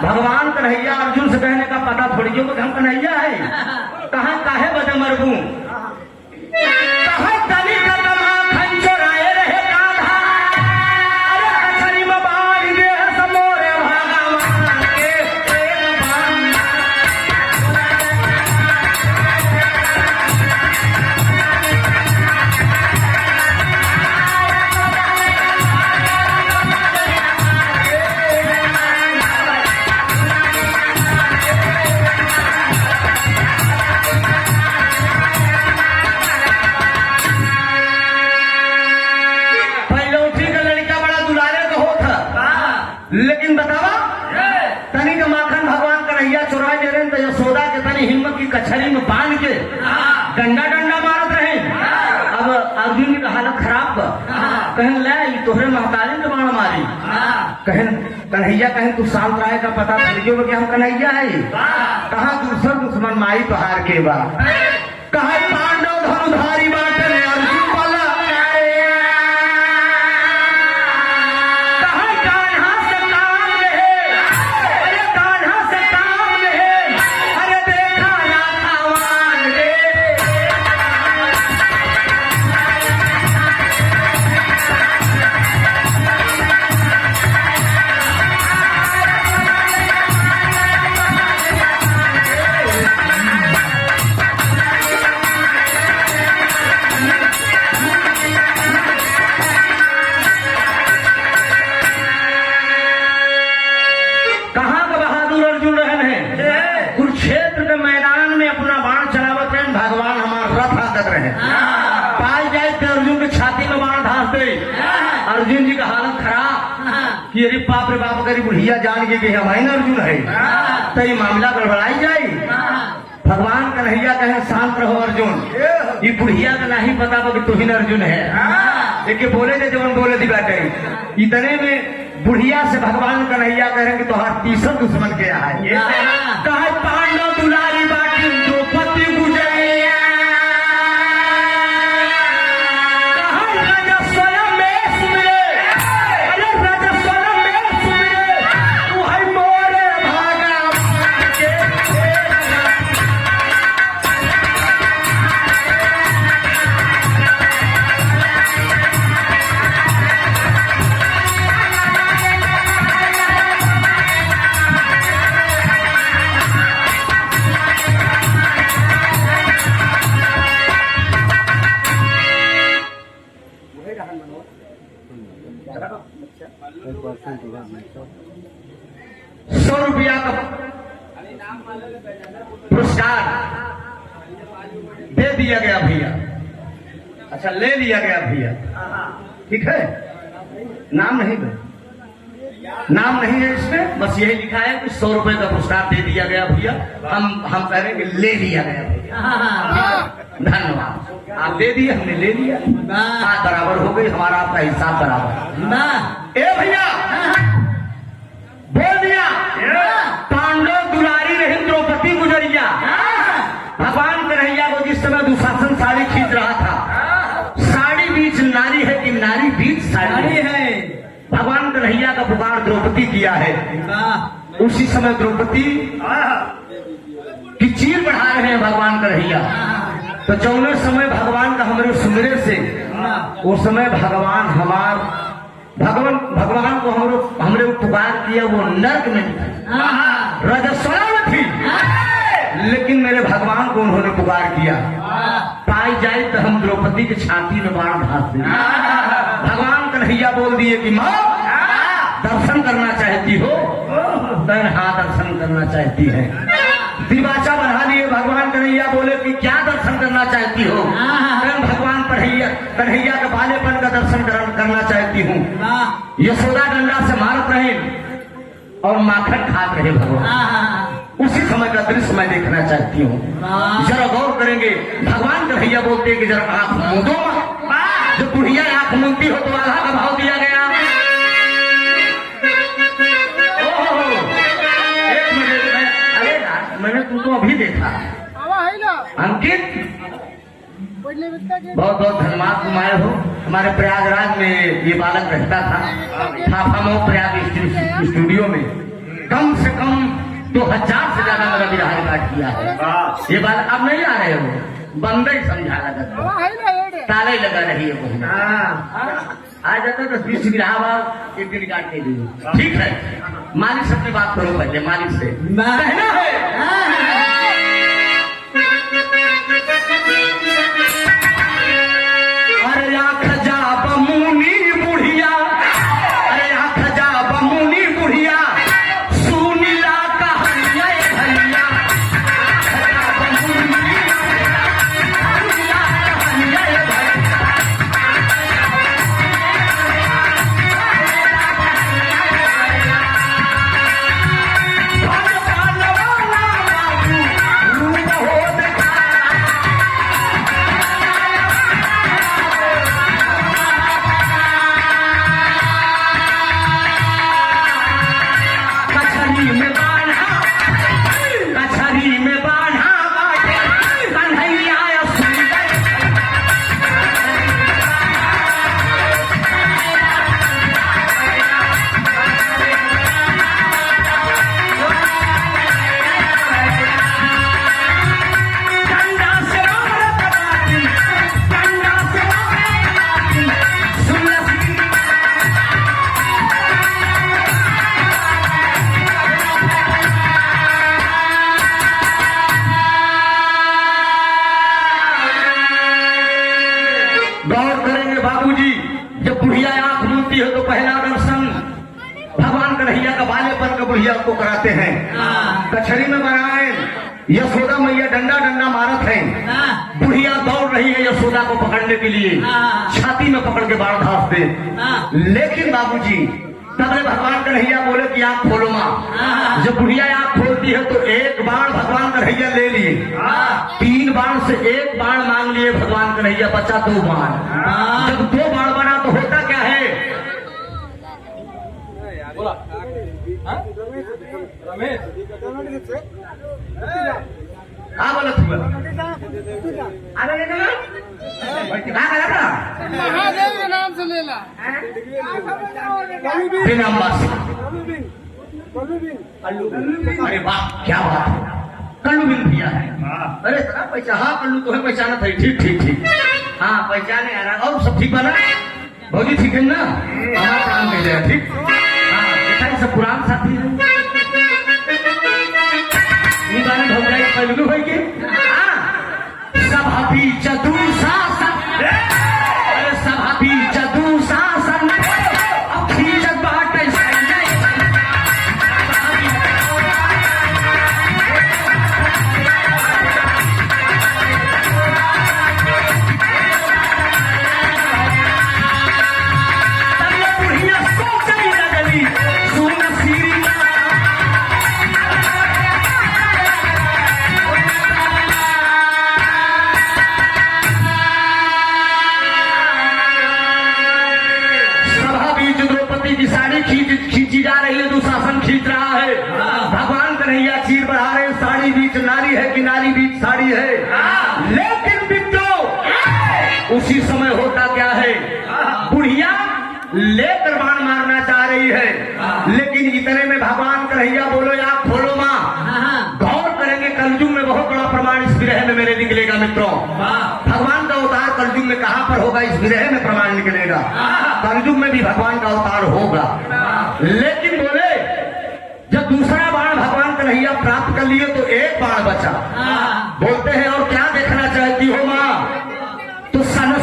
S3: भगवान कन्हैया अर्जुन से कहने का पता थोड़ी जो हम कन्हैया है कहाँ काहे बदे मरबू कहाँ तनी का तमाखन चोराए रहे कान्हा, अरे कचरी में बाढ़ दे समोरे भगवान के एक बाण। लेकिन बतावा तनी का माखन भगवान कन्हैया चुराए दे रहे तो यशोदा के तनी हिम्मत की कचहरी में बांध के डंडा डंडा मारत रहे। अब अर्जुन की हालत खराब कहन ले तोहरे महतारी के बाण मारी, कहन कन्हैया कहें तू शांत रहे का पता थलियो में कि हम कन्हैया है, कहा दूसर दुश्मन माई तोहार के बा, कहा पांडव धनुधारी बाटे ने अर्जुन वाला पाई जाए तो अर्जुन की छाती में बाण धांस दे। अर्जुन जी का हालत खराब कि अरे बाप रे बाप करी बुढ़िया जान के हमारे अर्जुन है तो ये मामला गड़बड़ाई जाए। भगवान कन्हैया कहे शांत रहो अर्जुन, ये बुढ़िया का नहीं पता कि तू ही अर्जुन है। एक बोले थे जवन बोले थी बैठे इतने में बुढ़िया से भगवान कन्हैया कहे कि तुम्हारा तीसरा दुश्मन क्या है, कहा पांडव दुलारी बाटी द्रौपदी गुजरिया ₹100 का पुरस्कार दे दिया गया भैया। अच्छा ले लिया गया भैया, ठीक है। नाम नहीं है, नाम नहीं है इसमें, बस यही लिखा है कि ₹100 का पुरस्कार दे दिया गया भैया। हम कह रहे हैं कि ले लिया गया भैया। धन्यवाद, आप दे दिए, हमने ले लिया, बात बराबर हो गई, हमारा आपका हिसाब बराबर। ए भैया बोल दिया पांडव दुलारी रही द्रौपदी गुजरिया। भगवान कन्हैया को जिस समय दुशासन साड़ी खींच रहा था, साड़ी बीच नारी है कि नारी बीच साड़ी है, भगवान कन्हैया का पुकार द्रौपदी किया है। उसी समय द्रौपदी की चीर बढ़ा रहे हैं भगवान कन्हैया। तो जौने समय भगवान का हमारे सुमरे से उस समय भगवान को हमरे पुकार किया, वो नर्क में थी, रजस्वला में थी, लेकिन मेरे भगवान को उन्होंने पुकार किया। पाई जाए तो हम द्रौपदी द्रौपदी की छाती में बाण धांस दिया। भगवान कन्हैया बोल दिए कि माँ दर्शन करना चाहती हो? बहन हाँ दर्शन करना चाहती है। दिवाचा बना लिए। भगवान कन्हैया बोले कि क्या दर्शन करना चाहती हो? बहन भगवान कन्हैया के बालेपन का दर्शन करना चाहती हूँ। यशोदा डंडा से मारत रहे और माखन खात रहे भगवान। उसी समय का दृश्य मैं देखना चाहती हूँ। जरा गौर करेंगे। भगवान कन्हैया बोलते हैं कि जरा आंख मूंदो। जब बुढ़िया आंख मूंदती हो तो आधा का भाव दिया गया। एक मिनट में, अरे मैंने तुमको अभी देखा। अंकित बहुत बहुत धन्यवाद, तुम आए हो। हमारे प्रयागराज में ये बालक रहता था, फाफामो प्रयाग स्टूडियो में। कम से कम 2000 से ज्यादा मेरा विराह रिकॉर्ड किया है। ये बालक अब नहीं आ रहे हो, बंदा ही समझा लगा, ताले लगा रही है वो। आ जाता 10-20 विराह एक दिन रिकॉर्ड के लिए। ठीक है, मालिक से अपनी बात करो पहले। मालिक से कहना है अरे आँख जा बमुनी बुढ़िया, अरे आँख जा बमुनी बुढ़िया, सुनीला कहानिया भैया। आँख जा बमुनी बुढ़िया, सुनीला कहानिया भैया। गौर करेंगे बाबूजी, जब बुढ़िया आंख मूंदती है तो पहला दर्शन भगवान कन्हैया का बालेपन का बुढ़िया को कराते हैं। कचहरी में बनाए यशोदा मैया डंडा डंडा मारत है। बुढ़िया दौड़ रही है यशोदा को पकड़ने के लिए, छाती में पकड़ के बाण धांस दे। लेकिन बाबूजी तब भगवान कन्हैया बोले कि आंख खोलो माँ। जब बुढ़िया आंख खोलती है तो एक बाण भगवान कन्हैया ले लिए। 3 बाण से 1 बाण मांग लिए भगवान कन्हैया, बचा 2 बाण। जब 2 बाण बना तो होता क्या है? हाँ गलत हुआ।
S2: महादेव के नाम से ले ला।
S3: अरे वाह क्या बात है, कल्लू बिन भैया है। अरे सर पैसा, हाँ कल्लू तो है, पहचाना था। ठीक ठीक ठीक, हाँ पहचाने आ रहा। और सब ठीक बना भौजी? ठीक है ना, हमारा काम मिल जाए। ठीक, हाँ बेटा सब पुरान साथी है। भौजाई कल्लू भाई के सभा भी चतु शासन, अरे सभा भी चतु शासन, अखिलत बाटे बुढ़िया सोच नहीं लगली सुन सीरी। की साड़ी खींची जा रही है, दुशासन खींच रहा है। भगवान कन्हैया चीर बढ़ा रहे, साड़ी बीच नारी है कि नारी बीच साड़ी है। लेकिन बिट्टो उसी समय होता क्या है, बुढ़िया लेकर बाण मारना चाह रही है। लेकिन इतने में भगवान कन्हैया बोलो आप खोलो माँ। गौर करेंगे कलयुग में बहुत बड़ा प्रमाण इस विरह में मेरे निकलेगा मित्रों। भगवान का अवतार कलयुग में कहाँ पर होगा? इस विरह में प्रमाण निकलेगा। कलयुग में भी भगवान का अवतार होगा। लेकिन बोले जब दूसरा बाण भगवान कन्हैया प्राप्त कर लिए तो 1 बाण बचा। बोलते हैं और क्या देखना चाहती हो माँ? तो सन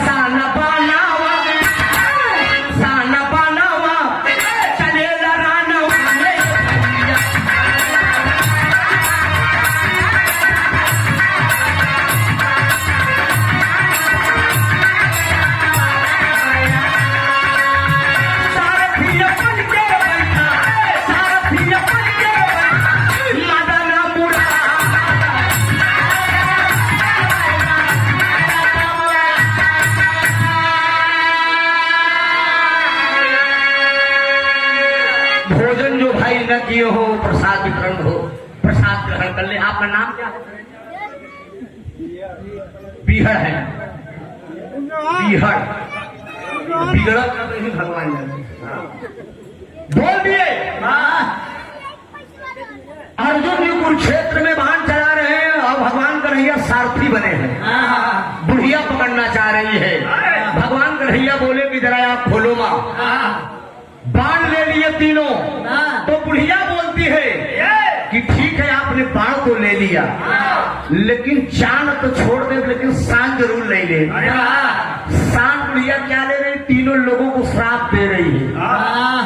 S3: किए हो प्रसाद वितरण हो, प्रसाद ग्रहण कर ले। आपका नाम क्या है? बिहड़ है, बिहड़, बिगड़ा नहीं भगवान जाने। बोल दिए अर्जुन जी कुरुक्षेत्र में बाण चला रहे हैं और भगवान कन्हैया सारथी बने हैं। बुढ़िया पकड़ना चाह रही है। भगवान कन्हैया बोले कि जरा आप खोलो मां। बाण ले लिए तीनों। तो बुढ़िया बोलती है कि ठीक है आपने बाण तो ले लिया, लेकिन चांद तो छोड़ दे, लेकिन शान जरूर ले ले। शान बुढ़िया क्या ले रही? तीनों लोगों को श्राप दे रही है।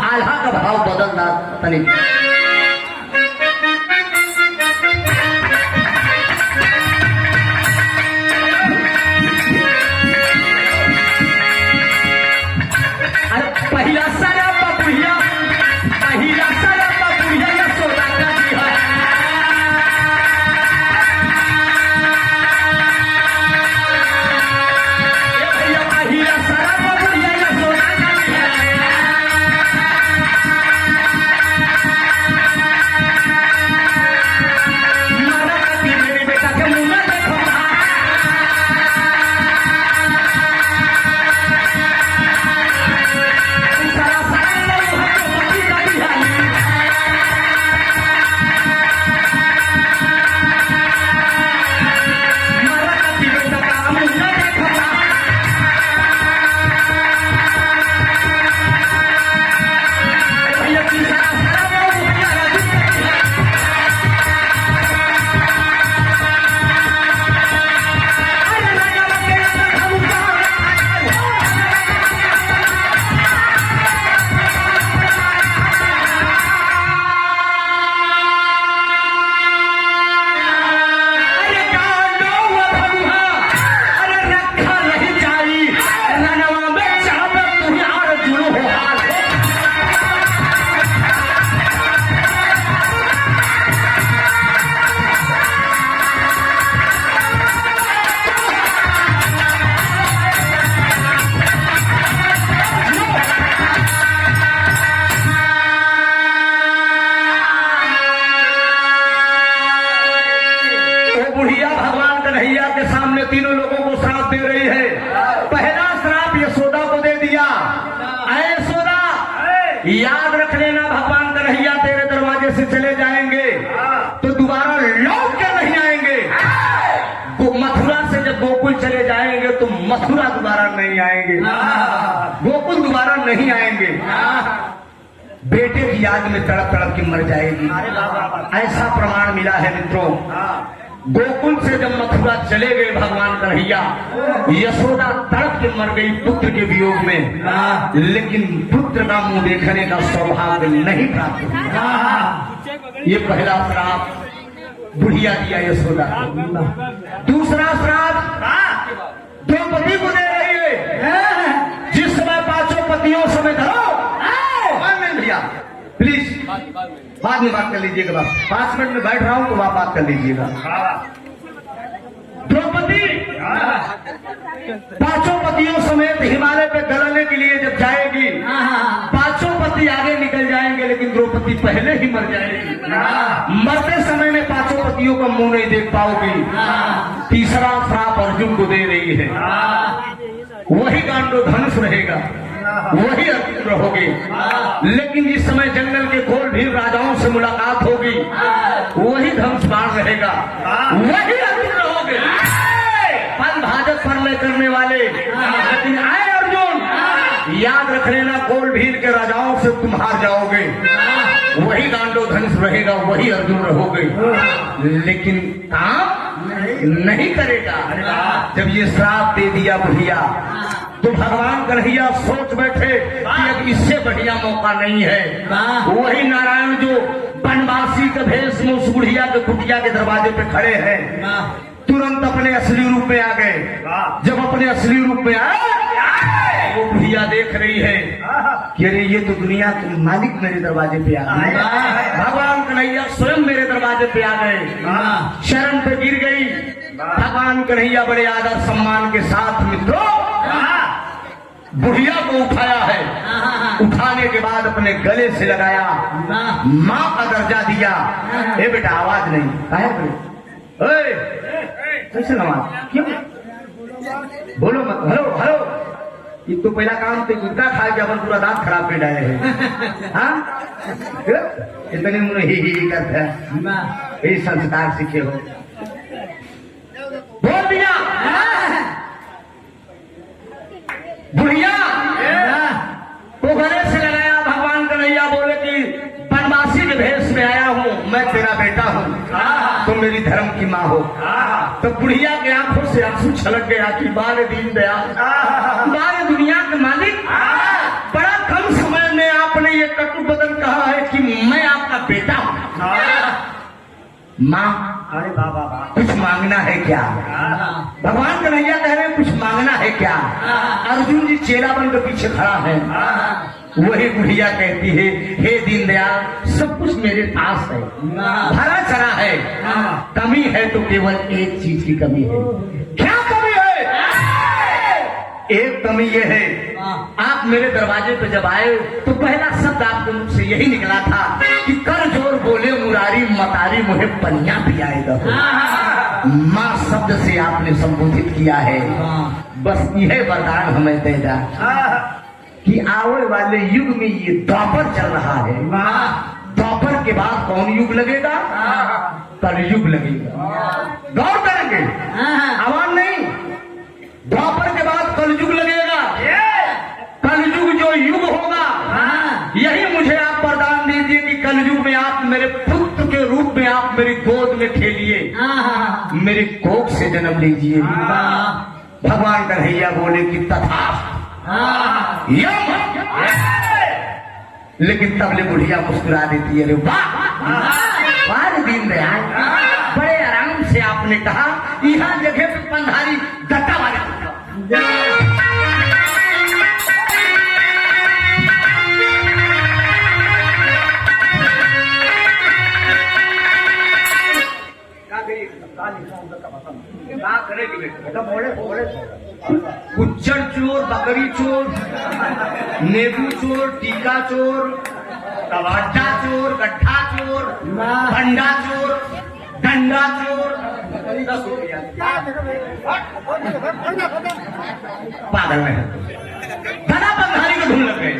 S3: आल्हा का भाव बदल रहा तनिक। पहिला सारा बुढ़िया, पहिला सारा बुढ़िया यशोदा का जी है। भैया पहिला सारा बुढ़िया यशोदा का जी है। मारा करती मेरी बेटा के मुंह में देखो। बुढ़िया भगवान कन्हैया के सामने तीनों लोगों को श्राप दे रही है। पहला श्राप यशोदा को दे दिया। अरे यशोदा, याद रख लेना भगवान कन्हैया तेरे दरवाजे से चले जाएंगे तो दोबारा लौट कर नहीं आएंगे। मथुरा से जब गोकुल चले जाएंगे तो मथुरा दोबारा नहीं आएंगे, गोकुल दोबारा नहीं आएंगे। बेटे की याद में तड़प तड़प के मर जाएगी। ऐसा प्रमाण मिला है मित्रों। गोकुल से जब मथुरा चले गए भगवान कन्हैया, यशोदा तड़प के मर गई पुत्र के वियोग में, लेकिन पुत्र का मुंह देखने का सौभाग्य नहीं प्राप्त हुआ। ये पहला श्राप बुढ़िया दिया यशोदा। दूसरा श्राप द्रौपदी को दे रही है। जिस समय पांचों पतियों समेत भैया प्लीज बाद में बात कर लीजिएगा। 5 मिनट में बैठ रहा हूं तो आप बात कर लीजिएगा। द्रौपदी पांचों पतियों समेत हिमालय पे गलने के लिए जब जाएगी, पांचों पति आगे निकल जाएंगे लेकिन द्रौपदी पहले ही मर जाएगी। मरते समय में पांचों पतियों का मुंह नहीं देख पाओगी। तीसरा श्राप अर्जुन को दे रही है। वही गांडो धनुष रहेगा, वही अर्जुन रहोगे। लेकिन जिस समय जंगल के घोर भीड़ राजाओं से मुलाकात होगी, वही धनुष बाण रहेगा, वही अर्जुन रहोगे। पन भाजप पर ले करने वाले, लेकिन आए अर्जुन, याद रख लेना घोर भीड़ के राजाओं से तुम हार जाओगे। वही गांडो धनुष रहेगा, वही अर्जुन रहोगे। लेकिन काम नहीं करेगा। जब ये श्राप दे दिया बुढ़िया, तो भगवान कन्हैया सोच बैठे कि अब इससे बढ़िया मौका नहीं है। वही नारायण जो बनवासी के भेष में उस बुढ़िया के कुटिया के दरवाजे पे खड़े हैं, तुरंत अपने असली रूप में आ गए। जब अपने असली रूप में आए, वो बुढ़िया देख रही है कि अरे ये तो दुनिया के मालिक मेरे दरवाजे पे आ गए। भगवान कन्हैया स्वयं मेरे दरवाजे पे आ गए, शरण पे गिर गई। भगवान कन्हैया बड़े आदर सम्मान के साथ मित्रों बुढ़िया को उठाया है। उठाने के बाद अपने गले से लगाया, माँ का दर्जा दिया। ए बेटा आवाज नहीं, काहे बोले कैसे नमाज क्यों बोलो मत, हेलो हेलो। ये तो पहला काम तो गुटका खा के अपन पूरा दांत खराब कर डाले है। हाँ इतने मुझे ही करते हैं, यही संस्कार सीखे हो। बोल दिया बुढ़िया तो गले से लगाया। भगवान कन्हैया बोले कि बनवासी के भेष में आया हूँ, मैं तेरा बेटा हूँ, तुम मेरी धर्म की माँ हो। तो बुढ़िया के आंखों से आंसू छलक गया कि बारे दीन दयाल, बारे दुनिया के मालिक, बड़ा कम समय में आपने ये कटु बदन कहा है कि मैं आपका बेटा हूँ। माँ अरे बाबा कुछ मांगना है क्या? भगवान कन्हैया कह रहे हैं कुछ मांगना है क्या? अर्जुन जी चेला बन के पीछे खड़ा है। वही बुढ़िया कहती है हे दीनदयाल सब कुछ मेरे पास है, भरा चढ़ा है, कमी है तो केवल एक चीज की कमी है। क्या कमी है? एक कमी ये है, आप मेरे दरवाजे पे जब आए तो पहला शब्द आपके मुख से यही निकला था कि कर जोर बोले मुरारी मतारी मुझे पनिया पियाएगा। माँ शब्द से आपने संबोधित किया है। बस यह वरदान हमें दे जा कि आने वाले युग में ये द्वापर चल रहा है। द्वापर के बाद कौन युग लगेगा? कलयुग लगेगा। गौर करेंगे, आवाज नहीं। द्वापर के बाद कलयुग लगेगा। कलयुग जो युग होगा, यही मुझे आप वरदान दीजिए कि कलयुग में आप मेरे पुत्र के रूप में आप मेरी गोद में खेलिए, मेरे कोख से जन्म लीजिए। भगवान कन्हैया बोले कि तथा लेकिन तबले बुढ़िया मुस्कुरा देती है। अरे वाह दीनदयाल, बड़े आराम से आपने कहा यहाँ जगह पे पंधारी दत्ता वाले गुज्जर चोर, बकरी चोर, नेबू चोर, टीका चोर, कवाटा चोर, गड्ढा चोर, भंडा चोर, डंडा चोर, पागल में बड़ा बंधारी को ढूंढ लग गए।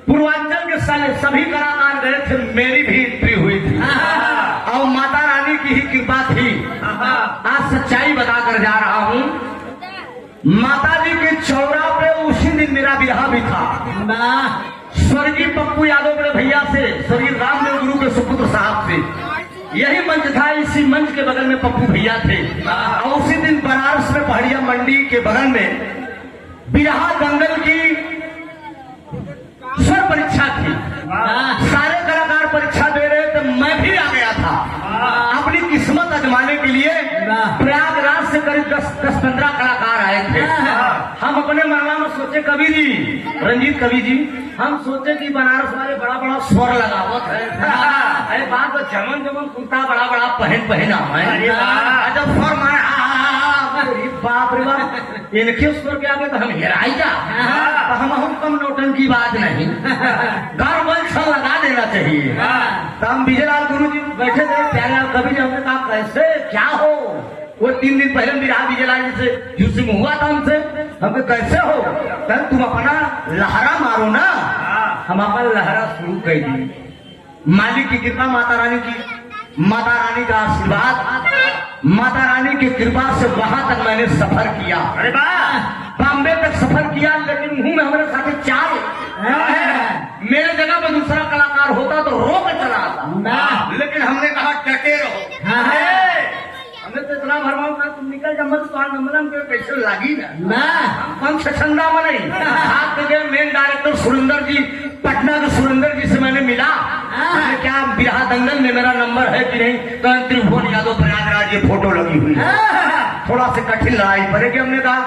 S3: पूर्वांचल के सभी कलाकार गए थे, मेरी भी एंट्री हुई थी और माता रानी की ही कृपा थी। आज सच्चाई बताकर जा रहा हूँ, माता जी के चौरा पे उसी दिन मेरा ब्याह भी था। स्वर्गीय पप्पू यादव मेरे भैया से, स्वर्गीय रामदेव गुरु के सुपुत्र साहब से यही मंच था। इसी मंच के बगल में पप्पू भैया थे और उसी दिन बनारस में पहाड़िया मंडी के बगल में बिरहा दंगल की स्वर परीक्षा थी। सारे कलाकार परीक्षा दे रहे थे, मैं भी आ गया था अपनी किस्मत आजमाने के लिए। प्रयागराज से करीब 10-15 कलाकार आए थे। हम अपने मनवा में सोचे, कवि जी, रंजीत कवि जी, हम सोचे कि बनारस वाले बड़ा बड़ा स्वर लगावत है। अरे बात तो जमन जमन कुर्ता बड़ा बड़ा पहन आवा जब स्वर मारे बाप रे बाप, इनके स्वर के आगे तो हम हेराई जा। तो हम कम नौटन की बात नहीं, गर्व लगा देना चाहिए। तो हम विजयलाल गुरु जी बैठे थे, प्यारेलाल कवि जी, हमने कहा कैसे क्या हो? वो 3 दिन पहले भी रहा विजयलाल जी से युद्ध हुआ था हमसे। हमें कैसे हो? कल तुम अपना लहरा मारो ना। हम अपना लहरा शुरू कर दिए। मालिक की कृपा, माता रानी की, माता रानी का आशीर्वाद, माता रानी की कृपा से वहां तक मैंने सफर किया। अरे वाह, बॉम्बे तक सफर किया, लेकिन मुंह में हमारे साथ चाय। मेरे जगह पर दूसरा कलाकार होता तो रोक चला आता, लेकिन हमने कहा डटे रहो। हमने तो इतना भरवाऊं कहा तुम निकल जा मत, तो नंबर के पैसे लागी ना। हम छछंदा में नहीं। हाथ के मेन डायरेक्टर सुरेंद्र जी, पटना के सुरेंद्र जी से मैंने मिला, क्या बिरहा दंगल में मेरा नंबर है कि नहीं? तो त्रिभुवन यादव प्रयागराज ये फोटो लगी हुई है। थोड़ा सा कठिन लड़ाई पड़ेगी। हमने कहा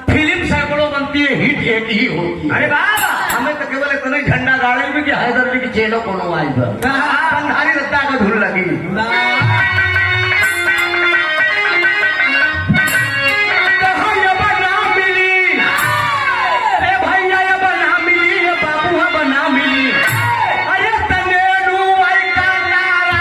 S3: फिल्म सैकड़ों बनती है, हिट एक ही होती है।
S1: अरे बाबा
S3: हमें तो केवल इतना झंडा गाड़े में कि हैदर जी की चेलो कोनो आई पर पंधारी रत्ता का धुल लगी। कहाँ ये बना मिली, ए भैया ये बना मिली, ये बाबू ये बना मिली, अरे तनेनु आई का नारा।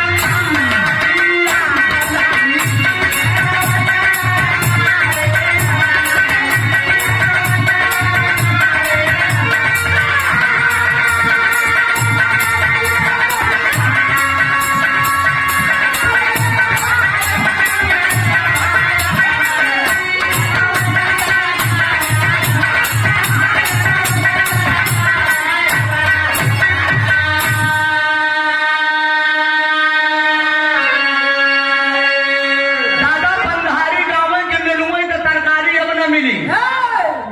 S3: दादा पंधारी गाँव के मेनुआ के तरकारी अब न मिली।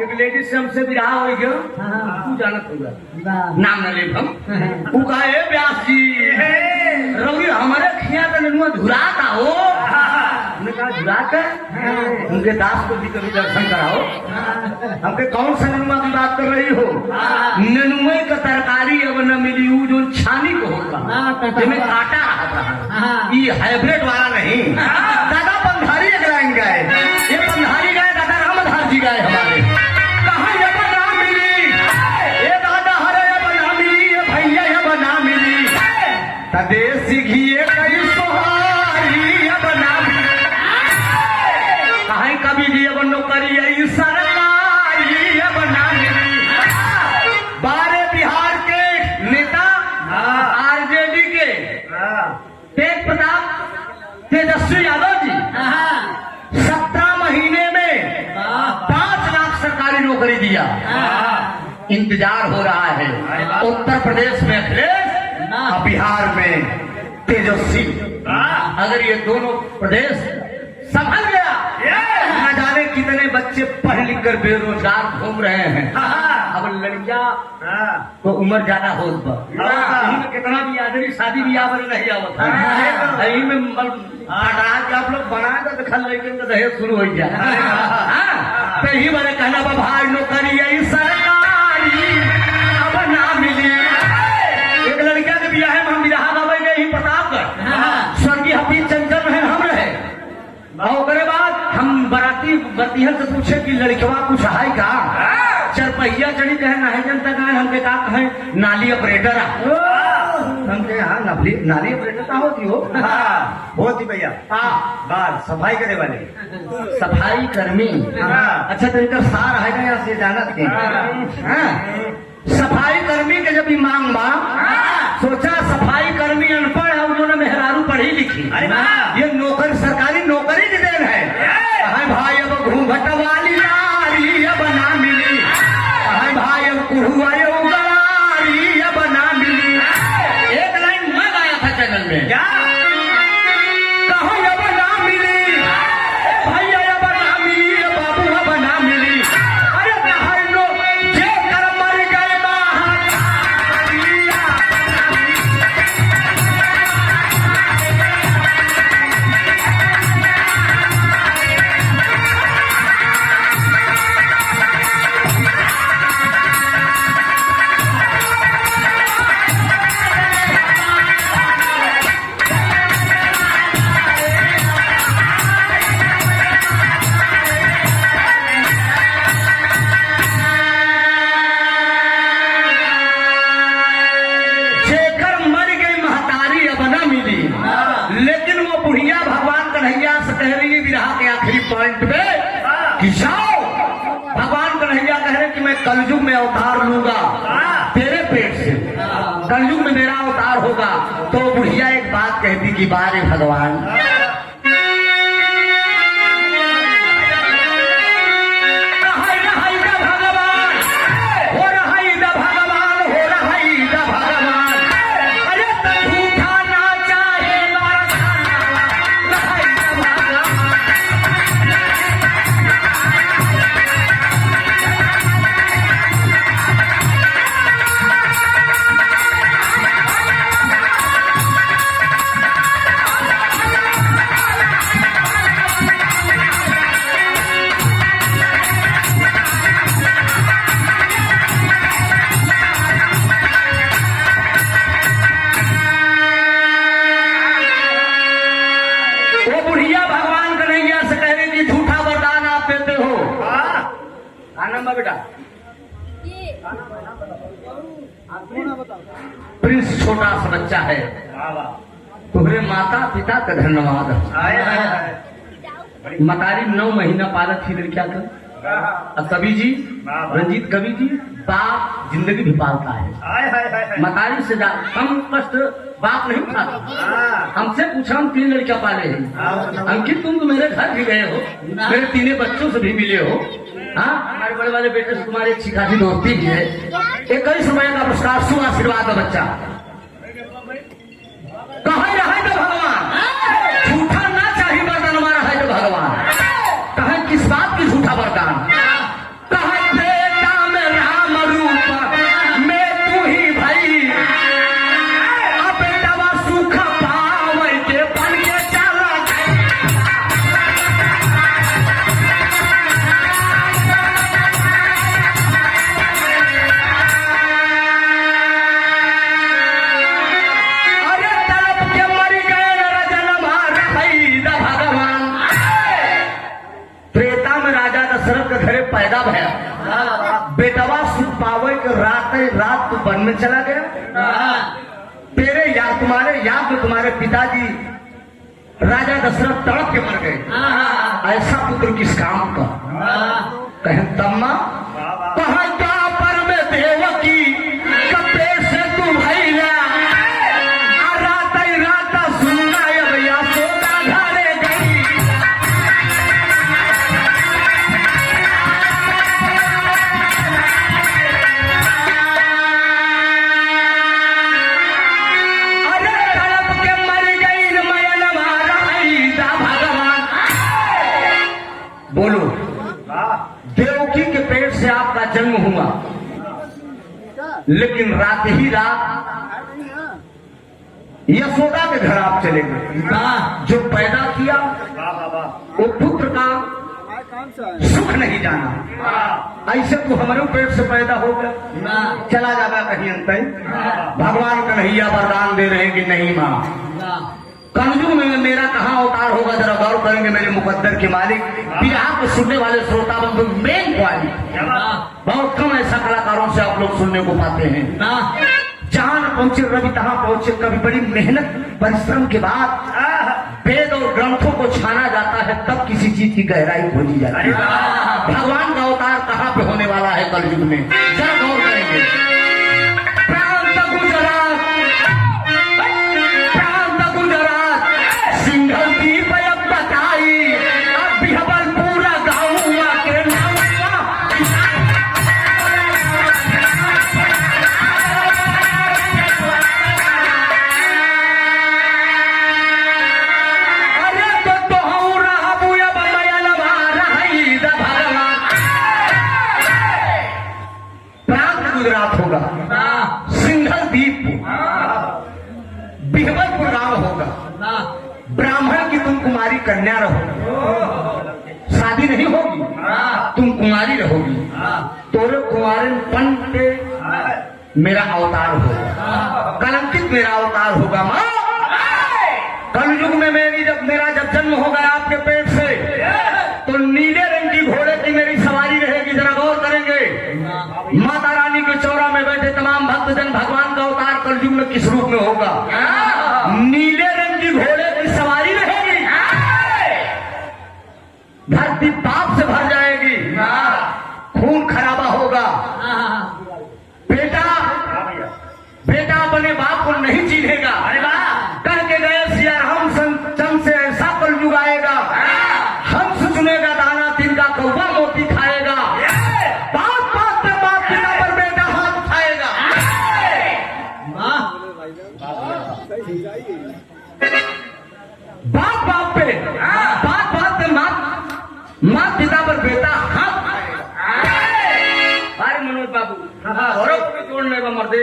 S3: एक लेडीज से हमसे विवाह हो गया, तू जानत होगा नाम न ले हम। तू कहे व्यास जी रवि हमारे खिया का नेनुआ धुराता हो। हमने कहा धुराता, उनके दास को भी कभी दर्शन कराओ। हमके कौन सा नेनुआ की बात कर रही हो? नेनुए का तरकारी अब न मिली, वो जो छानी को होगा जिसमें काटा रहता, ये हाइब्रिड वाला नहीं। दादा पंधारी एक लाइन गाय, ये पंधारी गाय दादा रामधार जी गाय हमारे। कहाँ ये बना मिली, ये दादा हरे ये बना मिली, ये भैया ये बना मिली, तदेसी घिए कई सोहारी ये बना मिली। कहीं कभी भी अब नौकरी आई सरकारी ये बना मिली। बारे बिहार के नेता आरजेडी के तेज प्रताप तेजस्वी यादव जी 17 महीने में 5 लाख सरकारी नौकरी दिया। इंतजार हो रहा है उत्तर प्रदेश में अखिलेश और बिहार में तेजस्वी। अगर ये दोनों प्रदेश संभल गया, न जाने कितने बच्चे पढ़ लिख कर बेरोजगार घूम रहे हैं। अब लड़कियां तो उम्र ज्यादा हो में कितना भी आदमी शादी ब्याह में नहीं आवता यही में आप लोग बनाए तो खल लेकिन तो दहेज शुरू हो जाए। तो यही मेरे कहना बा भाई नौकरी यही सरकारी अब ना मिली। एक लड़किया के ब्याह में हम बिरहा गावे गए ही प्रतापगढ़, स्वर्गीय हफीज चंचल में हम रहे। और उसके बाद हम बराती बतिहन से पूछे कि लड़कवा कुछ है का? चरपहिया चढ़ी कहे नहीं जनता कहे, हमके का कहे नाली ऑपरेटर हमके हाँ नाली ऑपरेटर का होती हो
S1: होती भैया बाल सफाई करे वाले
S3: सफाई कर्मी। अच्छा तरीका सार है ना यहाँ से जानत के सफाई कर्मी के जब मांग बा सोचा सफाई कर्मी अनपढ़ है उन्होंने मेहरारू पढ़ी लिखी। ये नौकरी सरकारी नौकरी की देन है। भाई अब घूंघट वाली यारी अब ना मिली, भाई अब कुहुआ उगारी अब ना मिली। एक लाइन मैं गाया था चैनल में, कहो अब ना मिली, भैया अब ना मिली, बाबू अब ना मिली। अरे भाई लोग जे कर मर गए पॉइंट पे कि जाओ भगवान कन्हैया कह रहे कि मैं कलयुग में अवतार लूंगा तेरे पेट से, कलयुग में मेरा अवतार होगा। तो बुढ़िया एक बात कहती कि बारे भगवान नाम है बेटा?
S2: ये
S3: प्रिंस छोटा सा बच्चा है। तुम्हारे माता पिता का धन्यवाद। मतारी 9 महीना पालक थी लड़किया का। और कवि जी, रंजीत कवि जी, बाप जिंदगी भी पालता है। मतारी से हम कष्ट बाप नहीं उठाता। हमसे पूछा, हम 3 लड़कियां पाले हैं। अंकित तुम तो मेरे घर भी गए हो, मेरे 3 बच्चों से भी मिले हो। हाँ, हमारे बड़े वाले बेटे से तुम्हारी अच्छी खासी दोस्ती भी है। 21 समय का पुरस्कार, शुभ आशीर्वाद का बच्चा। कहाँ रहे तो भगवान, झूठा ना चाहिए वरदान हमारा है तो भगवान। कहा किस बात की झूठा वरदान? कहा बेटा में राम रूप में तू ही भाई, अब बेटा वा सुख पावे के बन के चला। अरे तड़प के मर गए रजन मार भगवान। त्रेता में राजा दशरथ के घरे पैदा भया। बेटवा सुख पावे के रात तो वन में चला गया। तेरे याद, तुम्हारे याद में तुम्हारे पिताजी राजा दशरथ तड़प के मर गए। ऐसा पुत्र किस काम का? कहें तम्मा, कहा पर में देवकी कपड़े से तू भैया, रात सुनना अब यशोदा घरे गई। अरे तड़प के मर गई मयन मारा भगवान। बोलो, देवकी के पेट से आपका जन्म हुआ, लेकिन रात ही रात यशोदा के घर आप चले गए। जो पैदा किया वो पुत्र का सुख नहीं जाना। ऐसे तो हमारे पेट से पैदा हो गया, चला जाएगा कहीं अंत। भगवान कन्हैया वरदान दे रहे कि नहीं माँ, कलयुग में मेरा कहाँ अवतार होगा, जरा गौर करेंगे मेरे मुकद्दर के मालिक। बिहार को सुनने वाले श्रोता बंधु मेन क्वालिटी, बहुत कम ऐसा कलाकारों से आप लोग सुनने को पाते हैं। जहां न पहुंचे रवि तहां पहुंचे। कभी बड़ी मेहनत परिश्रम के बाद वेद और ग्रंथों को छाना जाता है, तब किसी चीज की गहराई खोजी जाती है। भगवान का अवतार कहाँ पे होने वाला है कलयुग में, जरा गौर करेंगे। प्रांत गुजरात, सिंघल की बयब बताई, अब बिहबल पूरा गाँव के नाम। अरे तो भगवान। प्रांत गुजरात होगा, सिंघल द्वीप बिहबलपुर गांव होगा। ब्राह्मण की तुम कुमारी कन्या रहो, शादी नहीं होगी, तुम कुमारी रहोगी। तोरे कुमारपन पे मेरा अवतार होगा, कलंकित मेरा अवतार होगा। माँ, कलयुग में जब मेरा जन्म होगा आपके पेट से, तो नीले रंग की घोड़े की मेरी सवारी रहेगी। जरा गौर करेंगे। माता रानी के चौरा में बैठे तमाम भक्तजन, भगवान का अवतार कलयुग में किस रूप में होगा? नीले रंग की घोड़े की सवारी रहेगी। धरती पाप से भर जाएगी, खून खराबा होगा। बेटा अपने बाप को नहीं चिन्हेगा। कह के गए सिया राम चंद से ऐसा कलयुग आएगा, हंस चुनेगा दाना, तिनका कौवा मोती खाएगा। बाप बाप पे बाप, पिता पर बेटा हाथ उठाएगा। बाप बाप पे माँ पिता पर बेटा हाथ उठाएगा। अरे मनोज बाबू, औरों को भी जोड़ने का मर्दे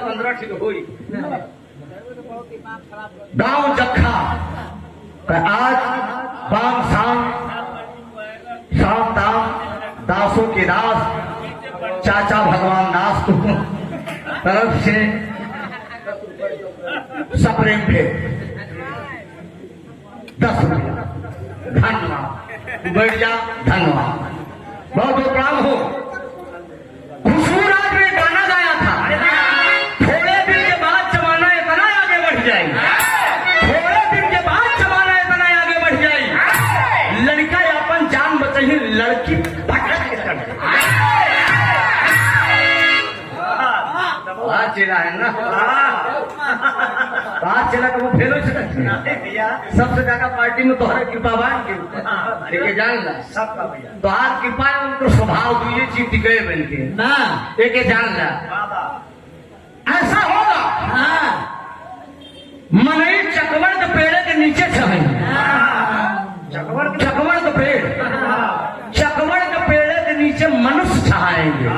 S3: 15 ठीक हुई। गांव जखा आज बाम शाम दाम दासों के दास चाचा भगवान दास तरफ से सप्रेम थे 10 रुपया। धन्यवाद, बढ़िया, धन्यवाद, बहुत बहुत प्रणाम हो। चेला है ना, बाहर चेला का वो फेल हो सकता है
S1: भैया
S3: सबसे ज्यादा पार्टी में तोहरे कृपा बान के लेके जान ला
S1: सबका भैया
S3: तोहार कृपा है उनको स्वभाव तो ये चीज दिखे बन के
S4: ना
S3: एक जान ला
S1: बाबा
S3: ऐसा होगा
S4: हाँ
S3: मनई चकवर के पेड़ के नीचे छहेंगे
S1: चकवर
S3: चकवर के पेड़ चकवर के पेड़ के नीचे मनुष्य छहाएंगे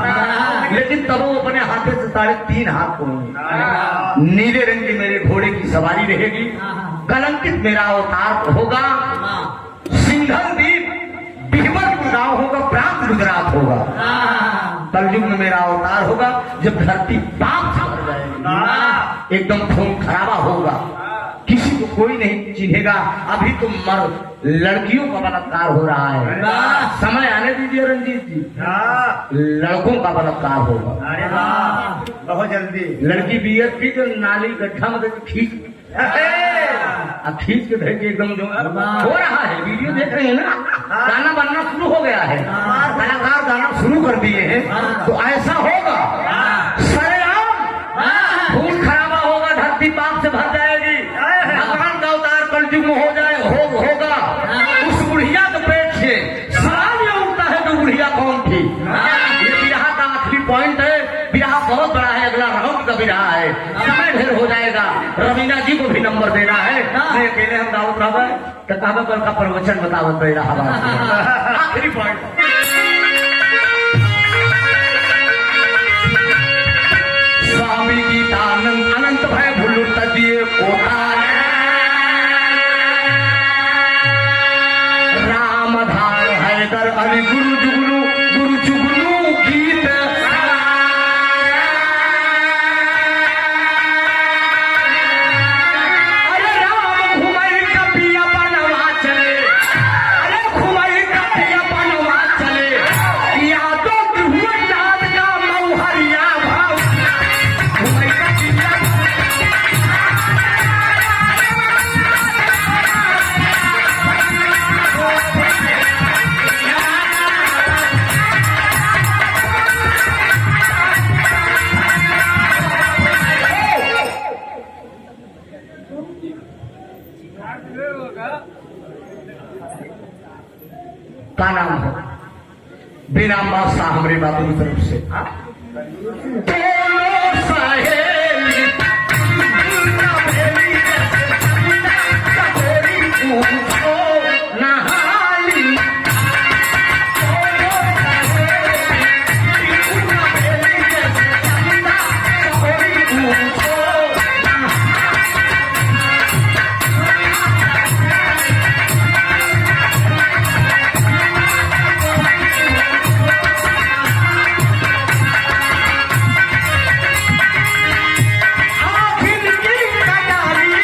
S3: लेकिन तब वो अपने हाथे से 3.5 हाथ होंगे नीले रंग की मेरे घोड़े की सवारी रहेगी कलंकित मेरा अवतार होगा सिंघल द्वीप बिहबर गांव होगा प्रांत गुजरात होगा कलयुग में मेरा अवतार होगा जब धरती पाप से भर जाएगी एकदम खून खराबा होगा किसी को कोई नहीं चिन्हेगा अभी तो मर्द लड़कियों का बलात्कार हो रहा है समय आने दीजिए रंजीत जी लड़कों का बलात्कार होगा
S1: अरे वाह बहुत जल्दी
S3: लड़की बीएसपी जो नाली गड्ढा में खींच खींच के भेज के एकदम जो हो रहा है वीडियो देख रहे हैं ना गाना बनना शुरू हो गया है कलाकार गाना शुरू कर दिए हैं तो ऐसा होगा सरेआम खून खराबा होगा धरती पाप से भर जाएगी भगवान का अवतार कलयुग में हो जाए होगा उस बुढ़िया के पेट से सवाल ये उठता है कि बुढ़िया कौन थी ये बिरहा का आखिरी पॉइंट है बिरहा बहुत बड़ा है अगला राउंड का बिरहा है समय ढेर हो जाएगा रवीना जी को भी नंबर देना है मैं अकेले हम दावत रहा तो कहावत का प्रवचन बतावत दे रहा आखिरी पॉइंट स्वामी गीतानंद अनंत भय भुल्लु तदिए कोटार रामधार हैदर अली गुरु जुगनू गीत अरे राम घुमई कपिया बनवा चले अरे घुमई कपिया बनवा चले यादों की हुआ नाद का मऊहरिया भाव घुमई कपिया का नाम है बेनाम बादशाह हमारे बाबू की तरफ से दोनों सहेली पूछो नहाली आखिर की कटारी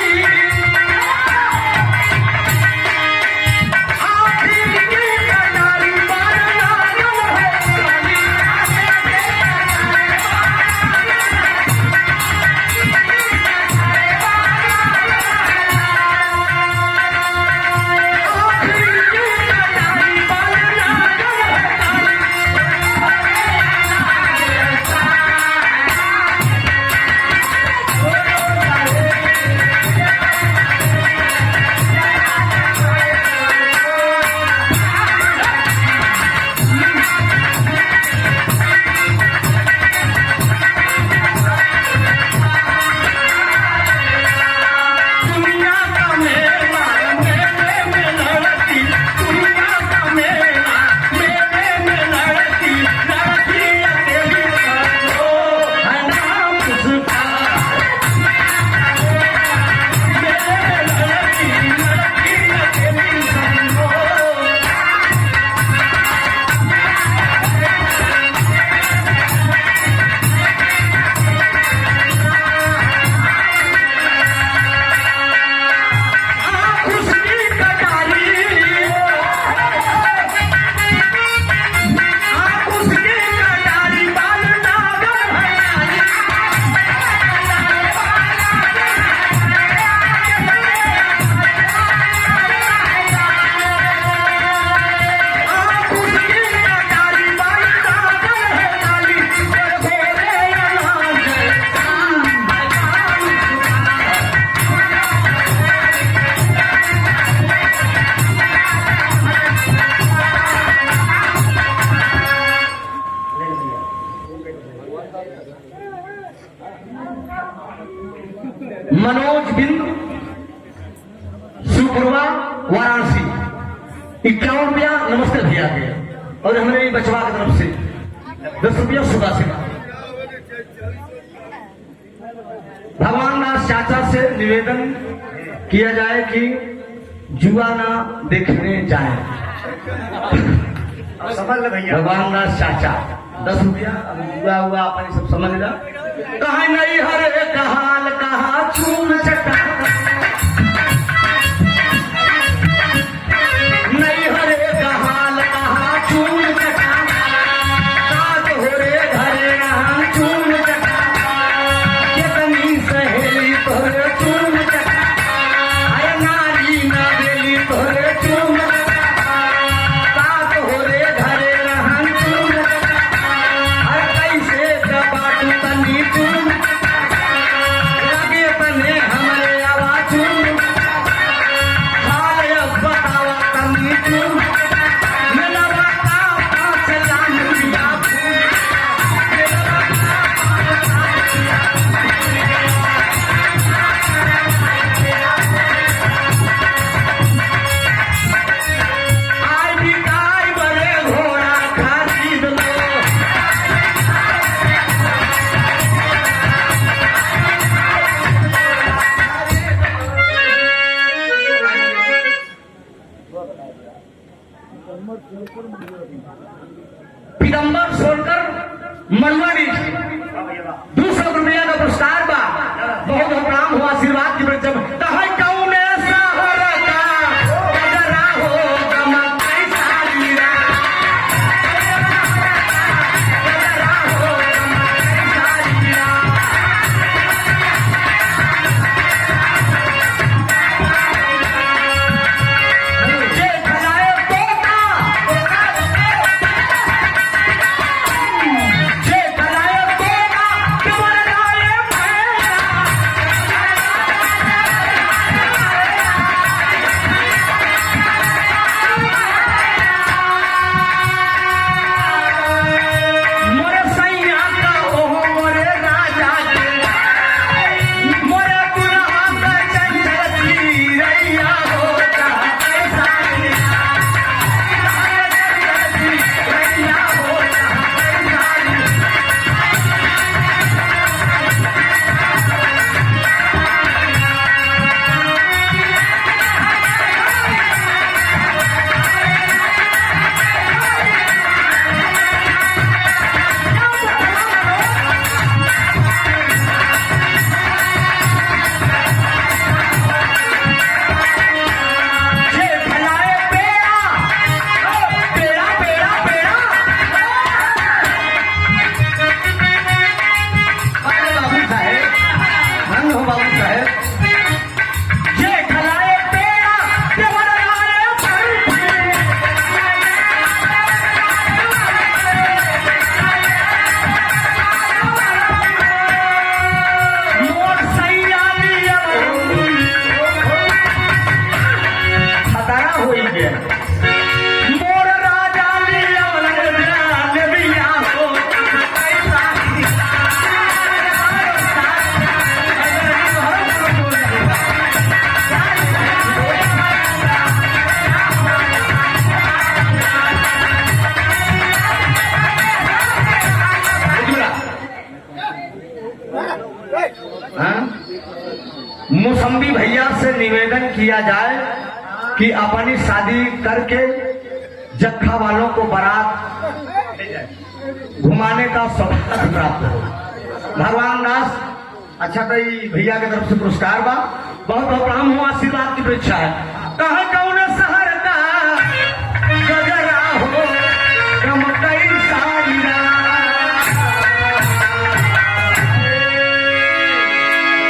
S3: वाराणसी 51 रुपया नमस्ते भैया के, और हमारे बचवा की तरफ से 10 रुपया सुधा से। भगवान दास चाचा से निवेदन किया जाए कि जुआ ना देखने जाए।
S1: समझ ले भैया,
S3: भगवान दास चाचा 10 रुपया। जुआ हुआ अपन सब समझ ला। कहा नहीं हरे कहाल कहा चूम चटा, नहीं हरे कहाल कहा चूम चटा, कात हो रे घरे हम चूम चटा, कितनी सहेली तोरे चूम चटा, आय नारी ना बेली तोरे चूम चटा, कात हो रे घरे हम चूम चटा, हर कैसे कबाटू तनी चूम चटा, लगे तने हमरे आवाज चूम चटा, हाल अब बतावा तनी चूम चटा, मिलवा का पाँच लाख रुपया आई बिकाई बड़े घोड़ा खरीद लो। पीतम्बर सोनकर मलवाड़ी 200 रुपया का पुरस्कार बा। बहुत प्रणाम हो, आशीर्वाद की वृक्षम कहा कौने सहर का गजरा हो गमक कैसा लीरा, गजरा हो गमक कैसा लीरा। जे खलाए तोता, जे खलाए तोता, केवल लाए भैया। मोरे सैया का ओह मोरे राजा के, मोरे दुल्हा का चंचल रैया होता कैसा लीला, रैया होता कैसा लीला। जे भलाए पेड़ा, पेड़ा पेड़ा पेड़ा। अरे बाबू साहेब, धन हो बाबू साहेब। जे भलाए पेड़ा, केवल लाए बर्फी। मोर सैया लिया खतरा होई गया। मोर राजा लिया नबिया हो कैसा लीला। हाँ? मौसम्बी भैया से निवेदन किया जाए कि अपनी शादी करके जत्था वालों को बारात घुमाने का सौभाग्य प्राप्त हो। भगवान दास अच्छा कई भैया की तरफ से पुरस्कार बा। बहुत बहुत प्रणाम हो, आशीर्वाद की परीक्षा है।